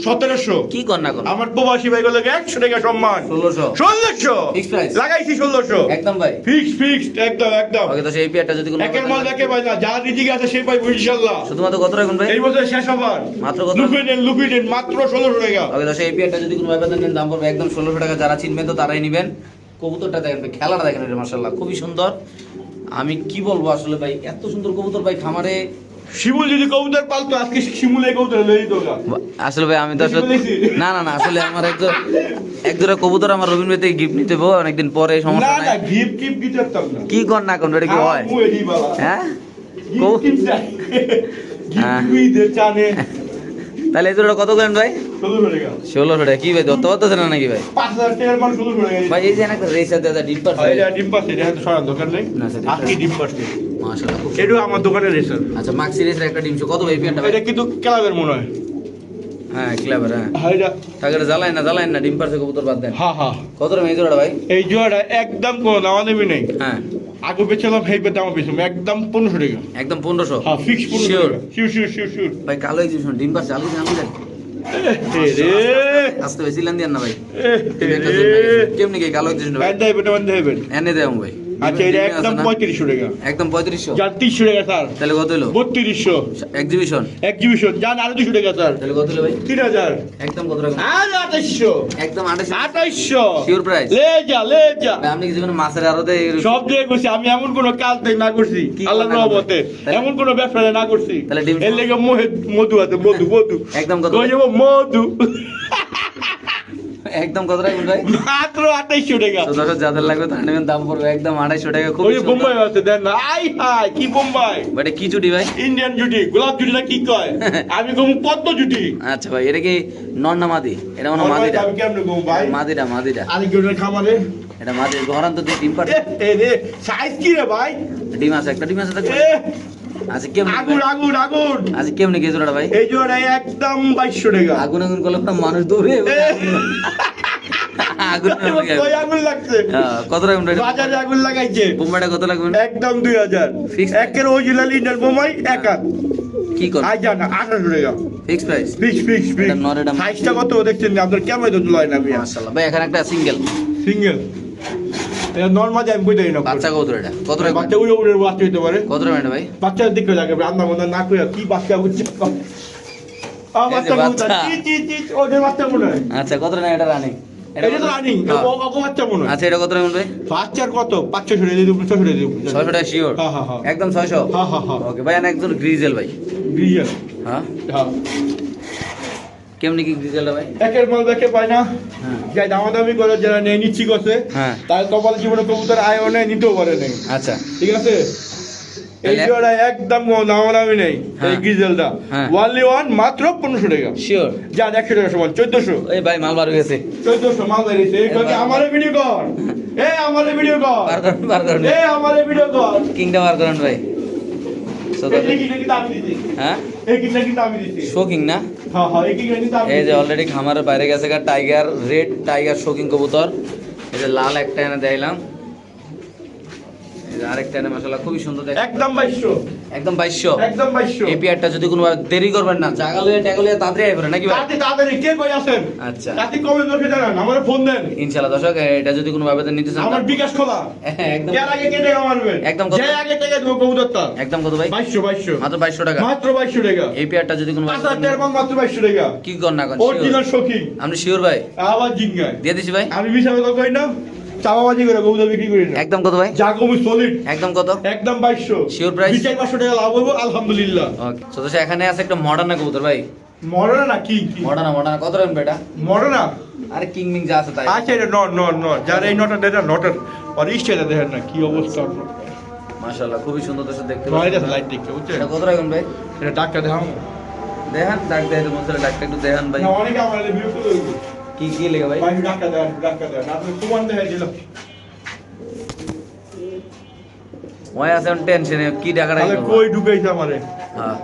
S2: 1700।
S1: কি কর না কোন?
S2: আমার প্রবাসী ভাই গুলো 100 টাকা সম্মান।
S1: 1600।
S2: 1600
S1: Fixed price?
S2: লাগাইছি 1600
S1: একদম ভাই।
S2: ফিক্সড একদম একদম।
S1: ওকে তো সেই পেয়ারটা যদি কোনো
S2: একের মাল দেখে ভাই না, যা রিজিক আছে সেই পাইবো ইনশাআল্লাহ।
S1: শুধুমাত্র কত রাখুন ভাই?
S2: এই বছর শেষ হবার
S1: মাত্র কত?
S2: লুকিয়ে দেন মাত্র 1600 টাকা।
S1: ওকে তো সেই পেয়ারটা যদি কোনো ব্যবধান নেন দাম পড়বে একদম 1600 টাকা। যারা চিনবেন তো তারাই নেবেন। কবুতরটা দেখেন ভাই, খেলাটা দেখেন এটা মাশাআল্লাহ খুবই সুন্দর। আমি কি বলবো আসলে ভাই, এত সুন্দর কবুতর ভাই খামারে।
S2: শিমুল যদি কবুতর পালতো আজকে শিমুল এই কবুতর লই দিত গা।
S1: আসলে ভাই আমি তো আসলে
S2: বলেছি।
S1: না না না আসলে আমার এক জোড়া কবুতর আমার রবীন্দ্র থেকে গিফট নিতে হবে অনেকদিন পরে,
S2: না
S1: সমস্যা
S2: না
S1: নাই।
S2: গিফট দিতে পারতাম না।
S1: কি কর না কোন এটা কি হয়?
S2: মুয়ে দি বাবা।
S1: হ্যাঁ
S2: গিফট চাই।
S1: হ্যাঁ।
S2: গিফট দে জানে
S1: তাহলে এই জোড়াটা কত করেন ভাই?
S2: 1600 টাকা।
S1: 1600 টাকা। কি ভাই দত্ত পাচ্ছেন না নাকি ভাই?
S2: 5000 টাকার মাল 1600 টাকা।
S1: ভাই এই যে একটা রেসার দাদা ডিম পার
S2: ভাই এটা ডিম পাচ্ছে, এটা তো সরার দরকার নেই।
S1: না, সেটা-
S2: আজকে ডিম পাচ্ছে।
S1: মাশাআল্লাহ খুব
S2: এটা আমার দোকানের রেসার।
S1: আচ্ছা মাক্সি রেসার একটা ডিম শো কত ভাই পেয়ারটা ভাই?
S2: এটা কিন্তু ক্লাবের মনে হয়।
S1: হ্যাঁ ক্লেভার। হ্যাঁ
S2: হ্যাঁ এটা
S1: তাকে জ্বালায় না ডিম পারছে কবুতর বাদ দেন।
S2: হ্যাঁ হ্যাঁ।
S1: কত রে এই জোড়াটা ভাই?
S2: এই জোড়া একদম কোনো দাম দেবি নেই।
S1: হ্যাঁ
S2: আগে বেচলাম হেইবে দাম বেচলাম একদম 1500 টাকা।
S1: একদম 1500।
S2: হ্যাঁ ফিক্স 1500
S1: Sure?
S2: টাকা। শিওর।
S1: ভাই কালো এক্সিবিশন ডিম পারছে আলু দেন।
S2: রে
S1: আস্তে বেশি লান দেন না ভাই।
S2: রে
S1: কেমনি কি কালো এক্সিবিশন ভাই?
S2: বান্দা হেবে বান্দা হেবেন।
S1: এনে দেও ভাই।
S2: আচ্ছা এটা
S1: ডিমে আছে
S2: একদম
S1: না?
S2: 3500 টাকা।
S1: একদম 3500।
S2: যার 300 টাকা স্যার।
S1: তাহলে কত হলো?
S2: 3200
S1: এক্সিবিশন
S2: এক্সিবিশন যান আরো 200 টাকা স্যার।
S1: তাহলে কত হলো ভাই?
S2: 3000
S1: একদম কত রাখুন?
S2: আর 2800
S1: একদম 2800।
S2: 2800
S1: Sure price?
S2: লে যা
S1: ভাই, আপনি কিছু কোনো মাছের আড়তে
S2: সব দিয়ে করছি আমি, এমন কোন কাজ না করছি
S1: কি
S2: আল্লাহর
S1: করলেন?
S2: রহমতে।
S1: তাহলে-
S2: এমন কোন ব্যবসা না করছি।
S1: তাহলে ডিম-
S2: এর লেগে মধু আছে মধু
S1: একদম কত?
S2: কই যাবো মধু
S1: একদম কত রাখুন ভাই?
S2: মাত্র 2800 টাকা।
S1: তো দর্শক যাদের লাগবে তারা নেবেন, দাম পড়বে একদম 250 টাকা। খুব
S2: ওই যে বোম্বাই আছে দেন না, আই হাই কি বোম্বাই
S1: বাট কি চুটি ভাই?
S2: ইন্ডিয়ান জুটি গোলাপ জুটি না কি কয় আমি কম পদ্ম জুটি।
S1: আচ্ছা ভাই এটা কি নন না মাদি? এটা মনে হয় মাদিটা।
S2: আমি কেমনে কম ভাই
S1: মাদিটা
S2: আরেক জনের খামারে
S1: এটা মাদি গহরান তো ডিম পার
S2: এ রে সাইজ কি রে ভাই
S1: ডিম আছে, একটা ডিম আছে দেখো।
S2: এ
S1: আচ্ছা কেমন
S2: আগুন
S1: আচ্ছা কেমন কি জোড়াটা ভাই?
S2: এই জোড়া একদম 2200 টাকা।
S1: আগুন করলে পুরো মানুষ দৌড়ে
S2: এ,
S1: আগুন
S2: ওই আগুন লাগছে
S1: কত রাখবেন ভাই?
S2: বাজারে আগুন লাগাইছে
S1: বোম্বাটা কত লাগবেন?
S2: একদম 2000
S1: Fixed?
S2: একের অরিজিনাল ইন্ডিয়ান বোমাই এক হাত
S1: কি কর
S2: আই জানা 1800 টাকা
S1: ফিক্স প্রাইস?
S2: ফিক্স
S1: এটা নর, এটা
S2: সাইজটা কত দেখছেন না আপনার কেমন তো লয় না মিয়া
S1: মাশাআল্লাহ ভাই। এখানে একটা সিঙ্গেল
S2: সিঙ্গেল এটা নরমাল আমি কই দেই না
S1: বাচ্চা কবুতর, এটা কত রাখবেন?
S2: বাচ্চা উড়ে উড়ে বাচ্চা হইতে পারে
S1: কত রাখবেন এটা ভাই?
S2: বাচ্চার দিকে লাগে রান্না বান্না না করে কি বাচ্চা বুঝছে বাচ্চা
S1: বাচ্চা।
S2: চি ওদের বাচ্চা মনে হয়
S1: আচ্ছা কত রাখবেন? এটা রানিং,
S2: এটা তো রানিং বাচ্চা মনে হয়
S1: আচ্ছা এটা কত রাখবেন ভাই?
S2: বাচ্চার কত 500 টাকা দিয়ে দেব 600 টাকা দিয়ে দেব
S1: 600 টাকা শিওর?
S2: হ্যাঁ
S1: একদম 600?
S2: হ্যাঁ
S1: ওকে ভাই। একজন গ্রিজেল ভাই।
S2: গ্রিজেল
S1: হ্যাঁ
S2: হ্যাঁ
S1: কেমনি কি গ্রিজেলটা ভাই?
S2: একের মাল দেখে পায় না
S1: হ্যাঁ
S2: যাই দামাদামি করে যারা নেই নিচ্ছি করছে
S1: হ্যাঁ
S2: তার কপাল জীবনে কবুতর আয়ও নেই নিতেও পারে নেই
S1: আচ্ছা
S2: ঠিক আছে এই
S1: তাহলে-
S2: জোড়া একদম দামাদামি নেই
S1: হ্যাঁ।
S2: এই গ্রিজেলটা
S1: হ্যাঁ।
S2: ওয়ানলি ওয়ান মাত্র 1500 টাকা
S1: শিওর?
S2: যান 100 টাকা সমান 1400
S1: এই ভাই মাল বার হয়ে গেছে।
S2: 1400 মাল বেরিয়েছে এই কথা আমারে ভিডিও কর আমারে ভিডিও কর
S1: বার করেন
S2: আমারে ভিডিও কর
S1: কিংটা বার করেন ভাই। So
S2: এই
S1: that-
S2: কি নাকি দাম দিছি
S1: হ্যাঁ
S2: এই কি নাকি দাম দিছি
S1: শোকিং না?
S2: হ্যাঁ এই কি নাকি দাম
S1: এই যে অলরেডি খামারের বাইরে গেছে গা টাইগার, রেড টাইগার শোকিং কবুতর। এই যে লাল একটা এনে দিলাম, এই যে আরেকটা এনে মাশাআল্লাহ খুবই সুন্দর দেখতে।
S2: একদম 2200
S1: একদম 2200?
S2: একদম 2200
S1: এই পেয়ারটা যদি কোনো দেরি করবেন না, জাগালুয়ে টাগালুয়ে তাড়াতাড়ি আইবেন নাকি ভাই?
S2: তাড়াতাড়ি কে কই আছেন
S1: আচ্ছা
S2: তাতে কবে লোকে জানান আমারে ফোন দেন
S1: ইনশাআল্লাহ দর্শক, এটা যদি কোনো ভাবে নিতে চান
S2: আমার বিকাশ খোলা
S1: একদম
S2: কে আগে কে টাকা মারবেন
S1: একদম কত?
S2: যে আগে টাকা দেবো কবুতরটা
S1: একদম কত ভাই?
S2: 2200
S1: মাত্র 2200 টাকা?
S2: মাত্র 2200 টাকা
S1: এই পেয়ারটা যদি কোনো ভাবে
S2: 5000 টাকা মাত্র 2200 টাকা
S1: কি কর না কর
S2: অরিজিনাল সখী
S1: আপনি শিওর ভাই?
S2: আবার জিঙ্গায়
S1: দিয়ে দিছি ভাই।
S2: আমি বিশাল কথা কই না চাপাবাজি করে কবুতর বিক্রি করি না
S1: একদম কত ভাই?
S2: যা কবু সলিড
S1: একদম কত?
S2: একদম 2200
S1: Sure price?
S2: 2500 টাকা লাভ হবো আলহামদুলিল্লাহ
S1: ওকে সো দর্শক এখানে আছে একটা মডার্ন কবুতর ভাই।
S2: মরনা না কি
S1: মডার্ন কত রাখবেন বেটা?
S2: মরনা
S1: আরে কিং মিং যা আছে তাই।
S2: আচ্ছা এটা নট যার এই নটা দেটা নটার আর স্টাইলটা দেখেন না কি অবস্থা
S1: মাশাআল্লাহ খুবই সুন্দর দর্শক দেখতে
S2: লাইট
S1: পাচ্ছেন।
S2: আছে লাইট দেখতে বুঝছেন
S1: এটা কত রাখবেন ভাই?
S2: এটা ডাক্তার দেখাম
S1: দেখান ডাক দেয় তো মনসরে ডাকটা একটু দেখান ভাই।
S2: না অনেকে আমার ভিডিও করে দেবো
S1: কি লেগে ভাই?
S2: ভাই ডাক্তার দেন আপনি প্রমাণ দেখাই দিল
S1: ওই আছে টেনশনে কি টাকা
S2: তাহলে
S1: রাখবো?
S2: কই ঢুকাইছে আমারে
S1: হ্যাঁ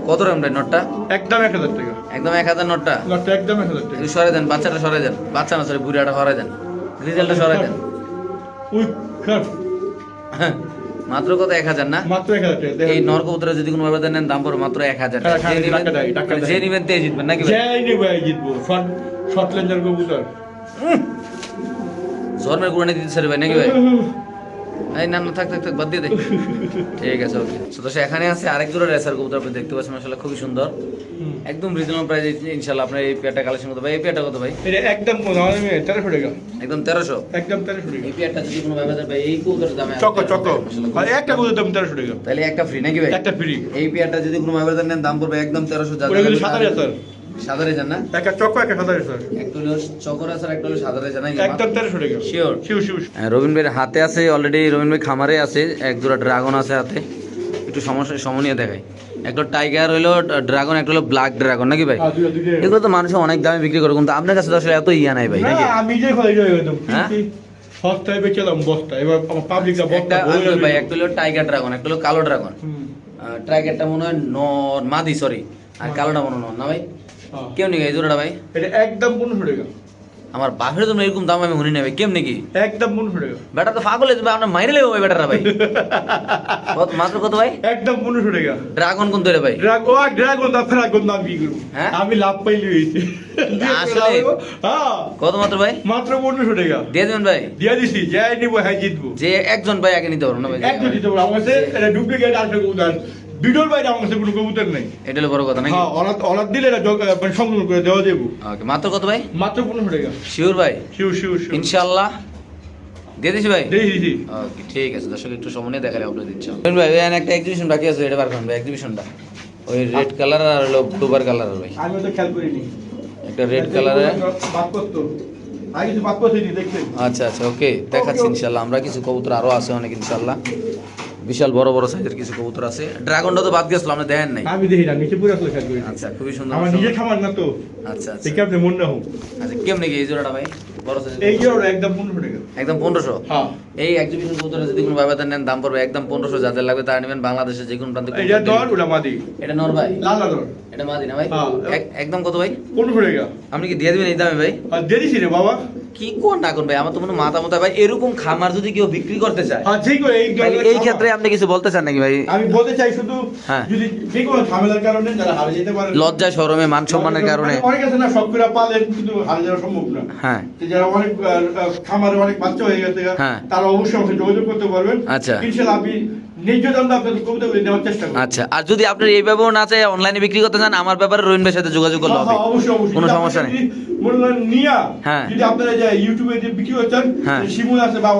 S1: কত রাখবেন ভাই নোটটা?
S2: একদম 1000 টাকা
S1: একদম 1000 নোটটা?
S2: নটটা একদম 1000 টাকা
S1: একটু সরে দেন, বাচ্চাটা সরে দেন। বাচ্চা না সরে বুড়াটা সরে দেন, রেজাল্টটা সরে দেন।
S2: উই খাট
S1: মাত্র কত? 1000 না?
S2: মাত্র 1000 টাকা
S1: এই নর কবুতরে যদি কোনো ভাবে নেন দাম পড়বে মাত্র 1000 টাকা।
S2: হ্যাঁ,
S1: যে নিবেন
S2: টাকা দেয়।
S1: যে নিবেন তে জিতবেন নাকি ভাই?
S2: যাই নি ভাই জিতবো শর্ট লেঞ্জার কবুতর
S1: জন্মের গুণে দিতে পারবে ভাই নাকি ভাই? এই না থাক বাদ দিয়ে দে। ঠিক আছে ওকে সো দর্শক এখানে আছে আরেক জোড়া রেসার কবুতর আপনি দেখতে পাচ্ছেন মাশাআল্লাহ খুবই সুন্দর একদম রিজনেবল প্রাইসে ইনশাআল্লাহ আপনার এই পেয়ারটা কালেকশন করতে ভাই। এই পেয়ারটা কত ভাই?
S2: এটা একদম কোন আমি 1300 টাকা
S1: একদম 1300?
S2: একদম 1300 টাকা
S1: এই পেয়ারটা যদি কোনো ভাবে দেন ভাই এই কবুতরের দামে
S2: চকো আর একটা কবুতর দাম 1300 টাকা
S1: তাহলে একটা ফ্রি নাকি ভাই?
S2: একটা ফ্রি
S1: এই পেয়ারটা যদি কোনো ভাবে দেন দাম পড়বে একদম 1300 যা
S2: ওটা কিন্তু 7000
S1: সাদারে জান না?
S2: একটা চকো একটা 7000
S1: একটা হলো চকর আছে আর একটা হলো সাদারে জান নাকি?
S2: একদম 1300 টাকা
S1: শিওর?
S2: শিউ
S1: রবিন ভাইয়ের হাতে আছে অলরেডি, রবিন ভাই খামারে আছে এক জোড়া ড্রাগন আছে হাতে। একটু সমনীয় দেখাই। একটা টাইগার হইলো ড্রাগন, একটা হলো ব্ল্যাক ড্রাগন নাকি ভাই?
S2: দুইটা
S1: এগুলো তো মানুষ অনেক দামে বিক্রি করে কিন্তু আপনার কাছে তো আসলে এত ইয়া নাই ভাই
S2: না
S1: নাকি?
S2: আমি যে খোলাই যাই একদম
S1: হ্যাঁ?
S2: সস্তায় বেচলাম বস্তা এবার আমার পাবলিকটা
S1: একটা
S2: বস্তা
S1: আঙ্গুল ভাই, একটা হলো টাইগার ড্রাগন, একটা হলো কালো ড্রাগন। টাইগারটা মনে হয় মাদি সরি, আর কালোটা মনে হয় না ভাই? কেউ নাকি এই জোড়াটা ভাই?
S2: এটা একদম 1500 টাকা
S1: আমার বাপের জন্য এরকম দাম আমি শুনি না ভাই, কেমনি কি?
S2: একদম 1500 টাকা
S1: বেটা তো পাগল হয়ে যাবে, আপনার মাইরে লেবে ভাই বেটারা ভাই। মাত্র কত ভাই?
S2: একদম 1500 টাকা
S1: ড্রাগন কোন ধরে ভাই?
S2: ড্রাগন দা ফ্রাগন দাম কি করব
S1: হ্যাঁ?
S2: আমি লাভ পাইলি হইছে
S1: আসলে?
S2: হ্যাঁ
S1: কত মাত্র ভাই?
S2: মাত্র 1500 টাকা
S1: দিয়ে দেবেন ভাই?
S2: দিয়া দিছি যাই নিব হ্যাঁ জিতবো
S1: যে একজন ভাই আগে নিতে পারবো না ভাই?
S2: একদম দিতে পারবো আমার কাছে এটা ডুপ্লিকেট আসবে কবুতর ভিডিওর বাইরে আমার কাছে কোনো কবুতর নাই
S1: এটা হলো বড় কথা নাকি?
S2: হ্যাঁ অনাথ দিলে এটা মানে সংগ্রহ করে দেওয়া দেবো
S1: ওকে মাত্র কত ভাই?
S2: মাত্র 1500 টাকা
S1: শিওর ভাই?
S2: শিউ
S1: ইনশাআল্লাহ দিয়ে দিছি ভাই?
S2: দিছি
S1: ওকে ঠিক আছে দর্শক একটু সময় নিয়ে দেখালে আপলোড দিচ্ছি ভাই। ওই একটা এক্সিবিশন বাকি আছে, এটা বার করুন ভাই এক্সিবিশনটা। ওই রেড কালার আর হলো ব্লুবার কালার ভাই,
S2: আমি তো খেয়াল করিনি
S1: একটা রেড কালারে।
S2: বাদ করতো আগে কিছু বাদ করতে দেখছেন
S1: আচ্ছা ওকে দেখাচ্ছি ইনশাআল্লাহ। আমরা কিছু কবুতর আরো আছে অনেক ইনশাআল্লাহ, বিশাল বড় বড় সাইজের কিছু কবুতর আছে। ড্রাগনটা তো বাদ গেছিল, আপনি দেখেন নাই?
S2: আমি দেখি না নিচে পুরো আসলে খেয়াল করি
S1: আচ্ছা খুবই সুন্দর।
S2: আমার নিজে খাবার না তো
S1: আচ্ছা
S2: দেখে আপনি মন না হোক
S1: আচ্ছা কেমনে কি এই জোড়াটা ভাই? বড় সাইজের
S2: এই যে ওরা একদম 1500 টাকা
S1: একদম 1500?
S2: হ্যাঁ
S1: এই এক্সিবিশন কবুতরে যদি কোনো ভাবে নেন দাম পড়বে একদম 1500। যাদের লাগবে তারা নেবেন, বাংলাদেশের যে কোনো প্রান্তে।
S2: এটা দর ওটা মাদি
S1: এটা নর ভাই?
S2: লাল দর
S1: এটা মাদি না ভাই?
S2: হ্যাঁ।
S1: একদম কত ভাই?
S2: 1500 টাকা
S1: আপনি কি দিয়ে দিবেন এই দামে ভাই?
S2: আর দেরিছি রে বাবা
S1: কি কোন না কোন ভাই, আমার তো মনে হয় মাথা মতো ভাই, এরকম খামার যদি কেউ বিক্রি করতে চায়
S2: হ্যাঁ ঠিক আছে,
S1: তাহলে এই ক্ষেত্রে আপনি কিছু বলতে চান নাকি ভাই?
S2: আমি বলতে চাই শুধু
S1: হ্যাঁ।
S2: যদি যে কোনো ঝামেলার কারণে যারা হারে যেতে পারে,
S1: লজ্জা শরমে মান সম্মানের কারণে,
S2: অনেক আছে না সব করে পালেন কিন্তু হারে যাওয়া সম্ভব না,
S1: হ্যাঁ
S2: তো যারা অনেক খামারে অনেক বাচ্চা হয়ে গেছে
S1: হ্যাঁ।
S2: তারা অবশ্যই আমাকে যোগাযোগ করতে পারবেন।
S1: আচ্ছা।
S2: ইনশাআল্লাহ আমি ন্যায্য দামটা আপনাদের কবিতাগুলি দেওয়ার চেষ্টা করব।
S1: আচ্ছা, আর যদি আপনার এইভাবেও না চাই অনলাইনে বিক্রি করতে চান, আমার ব্যাপারে রহিন ভাইয়ের সাথে যোগাযোগ করলে হবে,
S2: অবশ্যই অবশ্যই
S1: কোনো
S2: যদি
S1: সমস্যা
S2: আপনি
S1: নেই।
S2: যদি মনে করেন নিয়া
S1: হ্যাঁ।
S2: যদি আপনারা যে ইউটিউবে যে বিক্রি করছেন,
S1: হ্যাঁ।
S2: শিমুল আছে বা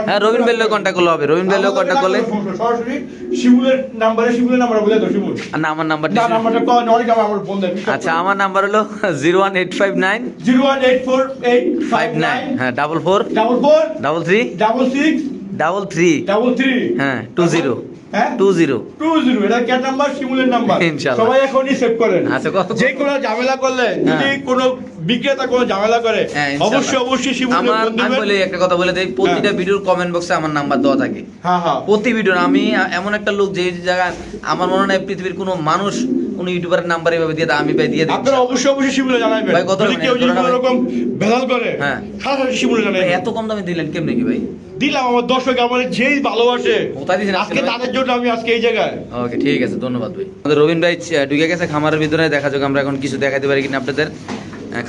S1: হ্যাঁ, রবিন ভাইয়ের কন্ট্যাক্ট করলে হবে, রবিন ভাইয়ের কন্ট্যাক্ট করলে।
S2: সরাসরি শিমুলের নাম্বার বলে দাও শিমুল।
S1: আর না, আমার নাম্বারটি,
S2: না নাম্বারটা কল অনেক আমার ফোন দেয়।
S1: আচ্ছা আমার নাম্বার হলো 01859
S2: 0184859
S1: 59 হ্যাঁ 44
S2: 44
S1: 33
S2: 66
S1: 33
S2: 33
S1: হ্যাঁ 20
S2: হ্যাঁ
S1: 20
S2: 20 এটা ক্যাট নাম্বার শিমুলের নাম্বার।
S1: ইনশাআল্লাহ।
S2: সবাই এখনই সেভ করেন।
S1: আচ্ছা, কত
S2: যে কোনো ঝামেলা করলে যদি কোনো বিক্রেতা কোনো ঝামেলা করে
S1: হ্যাঁ, ইনশাআল্লাহ।
S2: অবশ্যই শিমুলের
S1: আমার
S2: ফোন
S1: আমি
S2: দিবেন।
S1: বলি একটা কথা বলে দেই, প্রতিটা ভিডিওর কমেন্ট বক্সে আমার নাম্বার দেওয়া থাকে,
S2: হ্যাঁ হ্যাঁ
S1: প্রতি ভিডিওর। আমি এমন একটা লোক যে জায়গায় আমার মনে হয় পৃথিবীর কোনো মানুষ কোনো ইউটিউবারের নাম্বার এভাবে দিয়ে দেয়, আমি ভাই দিয়ে দিই।
S2: আপনারা অবশ্যই শিমুলে জানাবেন।
S1: ভাই, কত
S2: যদি
S1: টাকা
S2: কেউ যদি
S1: নেন?
S2: কোনো রকম ভেজাল করে
S1: হ্যাঁ।
S2: সরাসরি শিমুলে
S1: ভাই,
S2: জানাবেন।
S1: এত কম দামে দিলেন কেমনে কি ভাই?
S2: দিলাম আমার দর্শক আমার যেই ভালোবাসে
S1: কোথায় দিয়েছেন
S2: আজকে
S1: আজকে ভাই?
S2: তাদের জন্য আমি আজকে এই জায়গায়।
S1: ওকে, ঠিক আছে, ধন্যবাদ ভাই। আমাদের রবিন ভাই ঢুকে গেছে খামারের ভিতরে, দেখা যাক আমরা এখন কিছু দেখাতে পারি কিনা আপনাদের।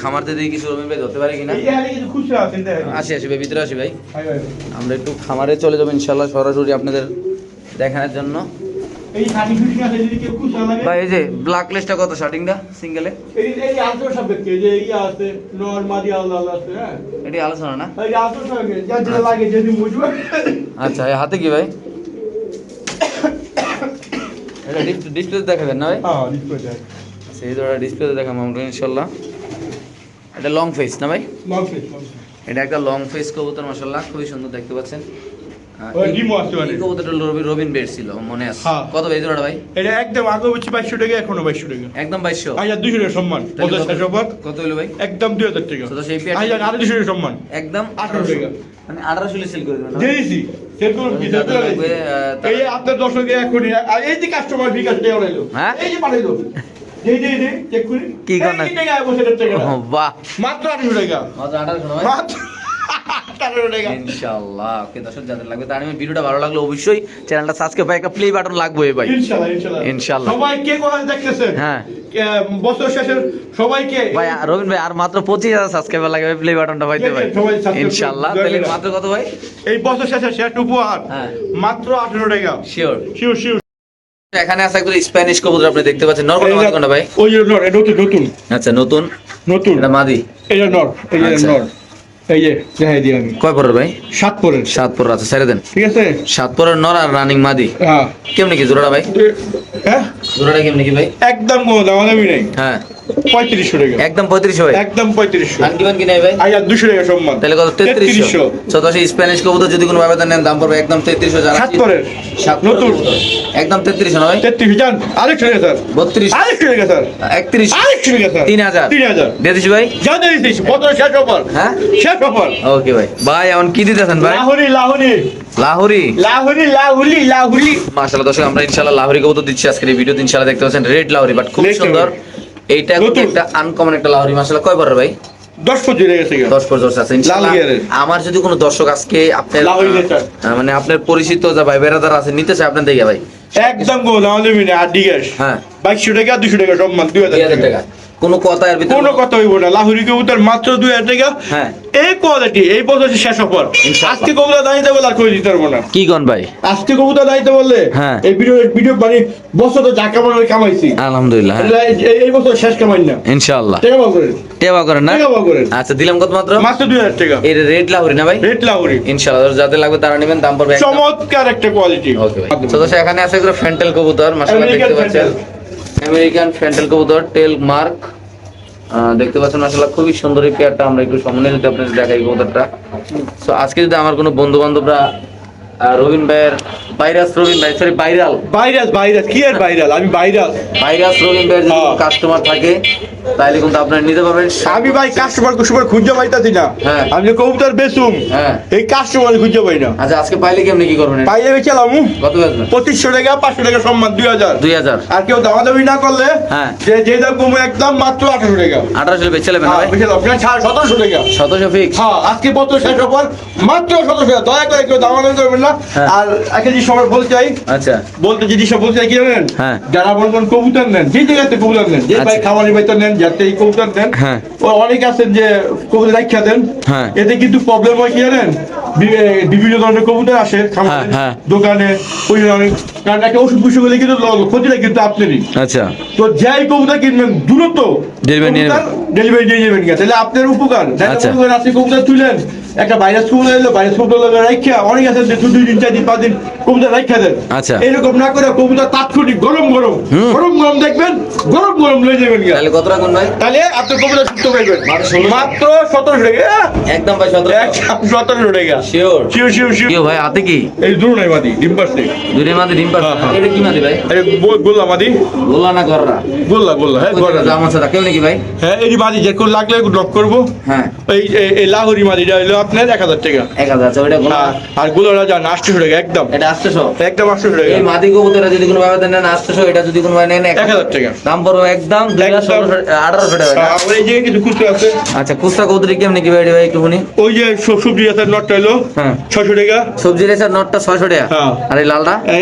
S1: খামারতে দিয়ে কিছু রবিন ভাই ধরতে পারি কিনা।
S2: এই হালে কিছু খুশি আছেন দেখেন।
S1: আসি ভাই, ভিতরে আসি ভাই।
S2: ভাই ভাই
S1: আমরা একটু খামারে চলে যাবো ইনশাল্লাহ সরাসরি আপনাদের দেখানোর জন্য।
S2: এই শাড়ি খুশি আছে যদি কেউ খুশি লাগে।
S1: ভাই এই যে ব্ল্যাক লিস্টটা কত শার্টিংটা সিঙ্গেলে?
S2: এই আদর সাপেক্ষে যে ইয়া আছে নরমাদি আল্লাহ আছে হ্যাঁ।
S1: এটি আলোচনা না?
S2: এই আদর সাপেক্ষে যা যেটা লাগে যদি বুঝবে।
S1: আচ্ছা, এই হাতে কি ভাই? এটা ডিসপ্লে দেখাবেন না ভাই?
S2: হ্যাঁ ডিসপ্লে দেখ।
S1: আচ্ছা, এই ধরনের ডিসপ্লেতে দেখাবো আমরা ইনশাল্লাহ। এটা লং ফেস না ভাই?
S2: লংফিশ
S1: এটা একটা লং ফেস কবুতর, মাশাআল্লাহ খুবই সুন্দর দেখতে পাচ্ছেন।
S2: ওই ডিমো আছে মানে।
S1: এই কবুতরটা রবিন বেড ছিল মনে আছে।
S2: হ্যাঁ।
S1: কত ভাই জোড়াটা ভাই?
S2: এটা একদম আগে হচ্ছে 2200 টাকা এখনো 2200 টাকা।
S1: একদম 2200।
S2: আইয়া 200 টাকা সম্মান।
S1: তাহলে
S2: 50 টাকা সম্মান।
S1: কত হলো ভাই?
S2: একদম 2000 টাকা।
S1: তো সেই পেয়ার
S2: আইয়া আরো 200 টাকা সম্মান।
S1: একদম
S2: 18 টাকা।
S1: মানে 1800 সেল করে দেবেন না?
S2: দিয়েছি। সেল করুন কি সেল করে দিয়েছি। এই আপনার দর্শকে এখনই আর এই যে কাস্টমার বিকাশ দিয়ে ওরাইলো।
S1: হ্যাঁ?
S2: এই যে পাঠাইলো। যে চেক করি।
S1: কি করেন?
S2: এই টাকা বসে টাকা।
S1: ও বাহ,
S2: মাত্র 800 টাকা।
S1: মাত্র 1800 না ভাই?
S2: মাত্র 18 টাকা।
S1: ইনশাআল্লাহ। ওকে দর্শক, যাদের লাগবে তার আমি ভিডিওটা ভালো লাগলে অবশ্যই চ্যানেলটা সাবস্ক্রাইব, ভাই একটা প্লে বাটন লাগবে ভাই।
S2: ইনশাআল্লাহ
S1: ইনশাআল্লাহ।
S2: সবাই কে কোথায় দেখতেছেন?
S1: হ্যাঁ।
S2: বছর শেষের সবাইকে
S1: ভাই রবিন ভাই আর মাত্র 25000 সাবস্ক্রাইবার লাগবে প্লে বাটনটা পাইতে ভাই।
S2: সবাই subscribe
S1: ইনশাআল্লাহ।
S2: করবেন।
S1: তাহলে মাত্র কত ভাই?
S2: এই বছর শেষে শেয়ার উপহার
S1: হ্যাঁ।
S2: মাত্র 18 টাকা।
S1: শিওর।
S2: Sure sure.
S1: এখানে আছে একদম স্প্যানিশ কবুতর, আপনি দেখতে পাচ্ছেন। নর কোনটা মাদি কোনটা ভাই?
S2: ওই যে নর, এটা নতুন
S1: আচ্ছা, নতুন।
S2: নতুন।
S1: এটা মাদি।
S2: এটা নর, এই যে
S1: আচ্ছা।
S2: নর। এই যে দেখাই দিই আমি।
S1: কয় পরের ভাই?
S2: 7 পরের।
S1: 7 পরের। আচ্ছা, ছেড়ে দেন।
S2: ঠিক আছে?
S1: 7 পরের নর আর রানিং মাদি।
S2: হ্যাঁ।
S1: কেমনে কি জোড়াটা ভাই?
S2: হ্যাঁ?
S1: জোড়াটা কেমনে কি ভাই?
S2: একদম কোনো দামাদামি নাই।
S1: হ্যাঁ,
S2: 3500 টাকা।
S1: একদম 3500 ভাই।
S2: একদম 3500।
S1: আনকিমান কি নাই ভাই?
S2: আইয়া 200 টাকা সম্মান।
S1: তাহলে কত? 3300। তো সেই স্প্যানিশ কবুতর যদি কোনো ভাবে নেন দাম পড়বে একদম 3300 জানা।
S2: 7 পরের। নতুন।
S1: একদম 3300 না ভাই?
S2: 33 জান। আরেকশো টাকা স্যার।
S1: 32
S2: আরেকশো টাকা স্যার।
S1: 31
S2: আরেকশো টাকা স্যার।
S1: 3000
S2: 3000।
S1: দিয়ে দিছি ভাই।
S2: জান দিয়েছিস বছর শেষ অফার।
S1: হ্যাঁ,
S2: শেষ অফার।
S1: ওকে ভাই। ভাই এখন কি দিতেছেন ভাই?
S2: লাহুরি লাহুরি
S1: লাহোরি।
S2: লাহুরি লাহুরি লাহুরি।
S1: মাশাআল্লাহ দর্শক, আমরা ইনশাআল্লাহ লাহোরি কবুতর দিচ্ছি আজকের এই ভিডিওতে। ইনশাআল্লাহ দেখতে পাচ্ছেন রেড লাহোরি, বাট খুব
S2: Red
S1: সুন্দর।
S2: লাহোরি।
S1: এইটা কিন্তু
S2: নতুন।
S1: একটা আনকমন একটা লাহোরি। মাশাআল্লাহ কয় পরের ভাই?
S2: 10 পর্যন্ত হয়ে গেছে
S1: 10 পর্যন্ত আছে ইনশাআল্লাহ।
S2: লাল গিয়ারের।
S1: আমার যদি কোনো দর্শক আজকে আপনার
S2: লাহোরি লেটার।
S1: মানে আপনার পরিচিত যা ভাই বেরাদার আছে নিতে চায় আপনার থেকে ভাই,
S2: একদম গো লাউলি মিনে আর ডিগাস।
S1: হ্যাঁ।
S2: 2200 টাকা 200 টাকা সম্মান 2000
S1: 2000
S2: টাকা।
S1: টাকা। কোনো কথা এর ভিতরে
S2: কোনো কথা হইব না। লাহুরি কবুতর মাত্র 2000 টাকা।
S1: হ্যাঁ।
S2: এই কোয়ালিটি এই বছর শেষ অফার।
S1: ইনশাআল্লাহ।
S2: আজকে কবুতর দাঁড়িয়ে বলে আর কই দিতে পারবো না।
S1: কি কোন ভাই?
S2: আজকে কবুতর দাঁড়িয়ে বললে
S1: হ্যাঁ।
S2: এই ভিডিও মানে বছর তো যা কামানোর কামাইছি।
S1: আলহামদুলিল্লাহ। হ্যাঁ।
S2: এই বছর শেষ কামাই না।
S1: ইনশাআল্লাহ।
S2: টাকা পাবো করেন।
S1: টেবা করেন না?
S2: টাকা পাবো করেন।
S1: আচ্ছা, দিলাম কত মাত্র?
S2: মাত্র 2000 টাকা।
S1: এই রেড লাহোরি না ভাই?
S2: রেড লাহুরি
S1: ইনশাআল্লাহ যাদের লাগবে তারা নেবেন, দাম পড়বে একদম।
S2: চমৎকার একটা কোয়ালিটি।
S1: ওকে ভাই। তো দর্শক, এখানে আছে একটা ফ্যান্টেল কবুতর, মাশাআল্লাহ
S2: American
S1: দেখতে পাচ্ছেন। আমেরিকান ফ্যান্টেল কবুতর, টেল মার্ক দেখতে পাচ্ছেন। মাশাআল্লাহ খুবই সুন্দর এই পেয়ারটা। আমরা একটু সামনে যদি আপনাদের দেখাই কবুতরটা। সো আজকে যদি আমার কোনো বন্ধু বান্ধবরা রবিন ভাইয়ের ভাইরাস, রবিন ভাই সরি ভাইরাল
S2: ভাইরাস কি আর ভাইরাল, আমি ভাইরাল।
S1: ভাইরাস রবিন ভাইয়ের যদি কাস্টমার থাকে তাহলে কিন্তু আপনারা নিতে পারবেন।
S2: আমি ভাই কাস্টমার খুঁজে পাইতাছি না।
S1: হ্যাঁ।
S2: আমি যে কবুতর বেচুম,
S1: হ্যাঁ,
S2: এই কাস্টমার খুঁজে পাই না।
S1: আচ্ছা আজকে পাইলে কেমনি কি করবেন?
S2: পাইলে বেচালাম
S1: কত বেচবেন?
S2: 2500 টাকা, 500 টাকা সম্মান, 2000।
S1: 2000।
S2: আর কেউ দামাদামি না করলে
S1: হ্যাঁ,
S2: যে দাম কমে একদম মাত্র 1800 টাকা।
S1: 1800 বেচে নেবেন ভাই?
S2: বেচালাম 1700 টাকা।
S1: 1700 ফিক্স।
S2: হ্যাঁ, আজকে বছর শেষ হবার মাত্র 1700 টাকা। দয়া করে কেউ দামাদামি করবেন না।
S1: হ্যাঁ।
S2: আর একটা জিনিস সবাই বলতে চাই,
S1: আচ্ছা
S2: জিনিসটা বলতে চাই কি জানেন?
S1: হ্যাঁ।
S2: যারা বলবেন কবুতর নেন, যে জায়গাতে কবুতর নেন, যে ভাই
S1: আচ্ছা।
S2: খামারি ভাই তো নেন, যাতে এই কবুতর নেন,
S1: হ্যাঁ।
S2: ও অনেক আছেন যে কবুতর রাখা দেন।
S1: হ্যাঁ।
S2: এতে কিন্তু প্রবলেম হয় কি জানেন? বিভিন্ন ধরনের কবুতর আসে খামারে,
S1: হ্যাঁ।
S2: দোকানে, ওই অনেক, কারণ একটা ওষুধ পুষু গেলে কিন্তু ক্ষতিটা কিন্তু আপনারই।
S1: আচ্ছা
S2: তো যাই কবুতর কিনবেন দ্রুত
S1: Delivery নিয়ে নেবেন।
S2: ডেলিভারি দিয়ে যাবেন, তাহলে আপনার উপকার।
S1: আচ্ছা।
S2: আপনি কবুতর তুলেন, একটা ভাইরাস কবুতর এলো, ভাইরাস কবুতর রাখা, অনেক আছে যে 2 দিন 4 দিন 5 দিন কবুতর রাখা দেন।
S1: আচ্ছা।
S2: এরকম না করে কবুতর তাৎক্ষণিক গরম দেখবেন, গরম লয়ে যাবেন।
S1: তাহলে কত রাখুন ভাই?
S2: তাহলে আপনি কবুতর সুস্থ পাইবেন মাত্র 1700 টাকা।
S1: একদম ভাই
S2: 1700 টাকা।
S1: Sure
S2: sure.
S1: কি ভাই হাতে কি?
S2: এই দূর নাই মাদি, ডিম পারছে।
S1: দুইটা মাদি ডিম পারছে।
S2: হ্যাঁ।
S1: এটা কি মাদি ভাই?
S2: গোল্লা মাদি।
S1: গোলা না গররা?
S2: গোল্লা, হ্যাঁ গোল্লা।
S1: দাম আছে কেউ নাকি ভাই?
S2: হ্যাঁ, এই মাদি যে কোন লাগলে লক করবো।
S1: হ্যাঁ।
S2: এই লাহোরি মাদিটা হলো আপনার 1000 টাকা।
S1: 1000। আচ্ছা ওইটা গোলা।
S2: আর গোলাটা যান 800 টাকা একদম।
S1: এটা 800।
S2: একদম 800 টাকা।
S1: এই মাদি কবুতরটা যদি কোনো ভাবে নেন 800, এটা যদি কোনো ভাবে নেন
S2: 1000 টাকা।
S1: দাম পড়বে একদম 1800 টাকা।
S2: আমার এই যে কিছু খুচরা আছে।
S1: আচ্ছা খুচরা কবুতরি কেমনি কি ভাই একটু শুনি?
S2: ওই যে সবজি আছে, নটটা হলো
S1: হ্যাঁ
S2: 600 টাকা।
S1: সবজি রেসার নটটা 600 টাকা।
S2: হ্যাঁ।
S1: আর এই লালটা?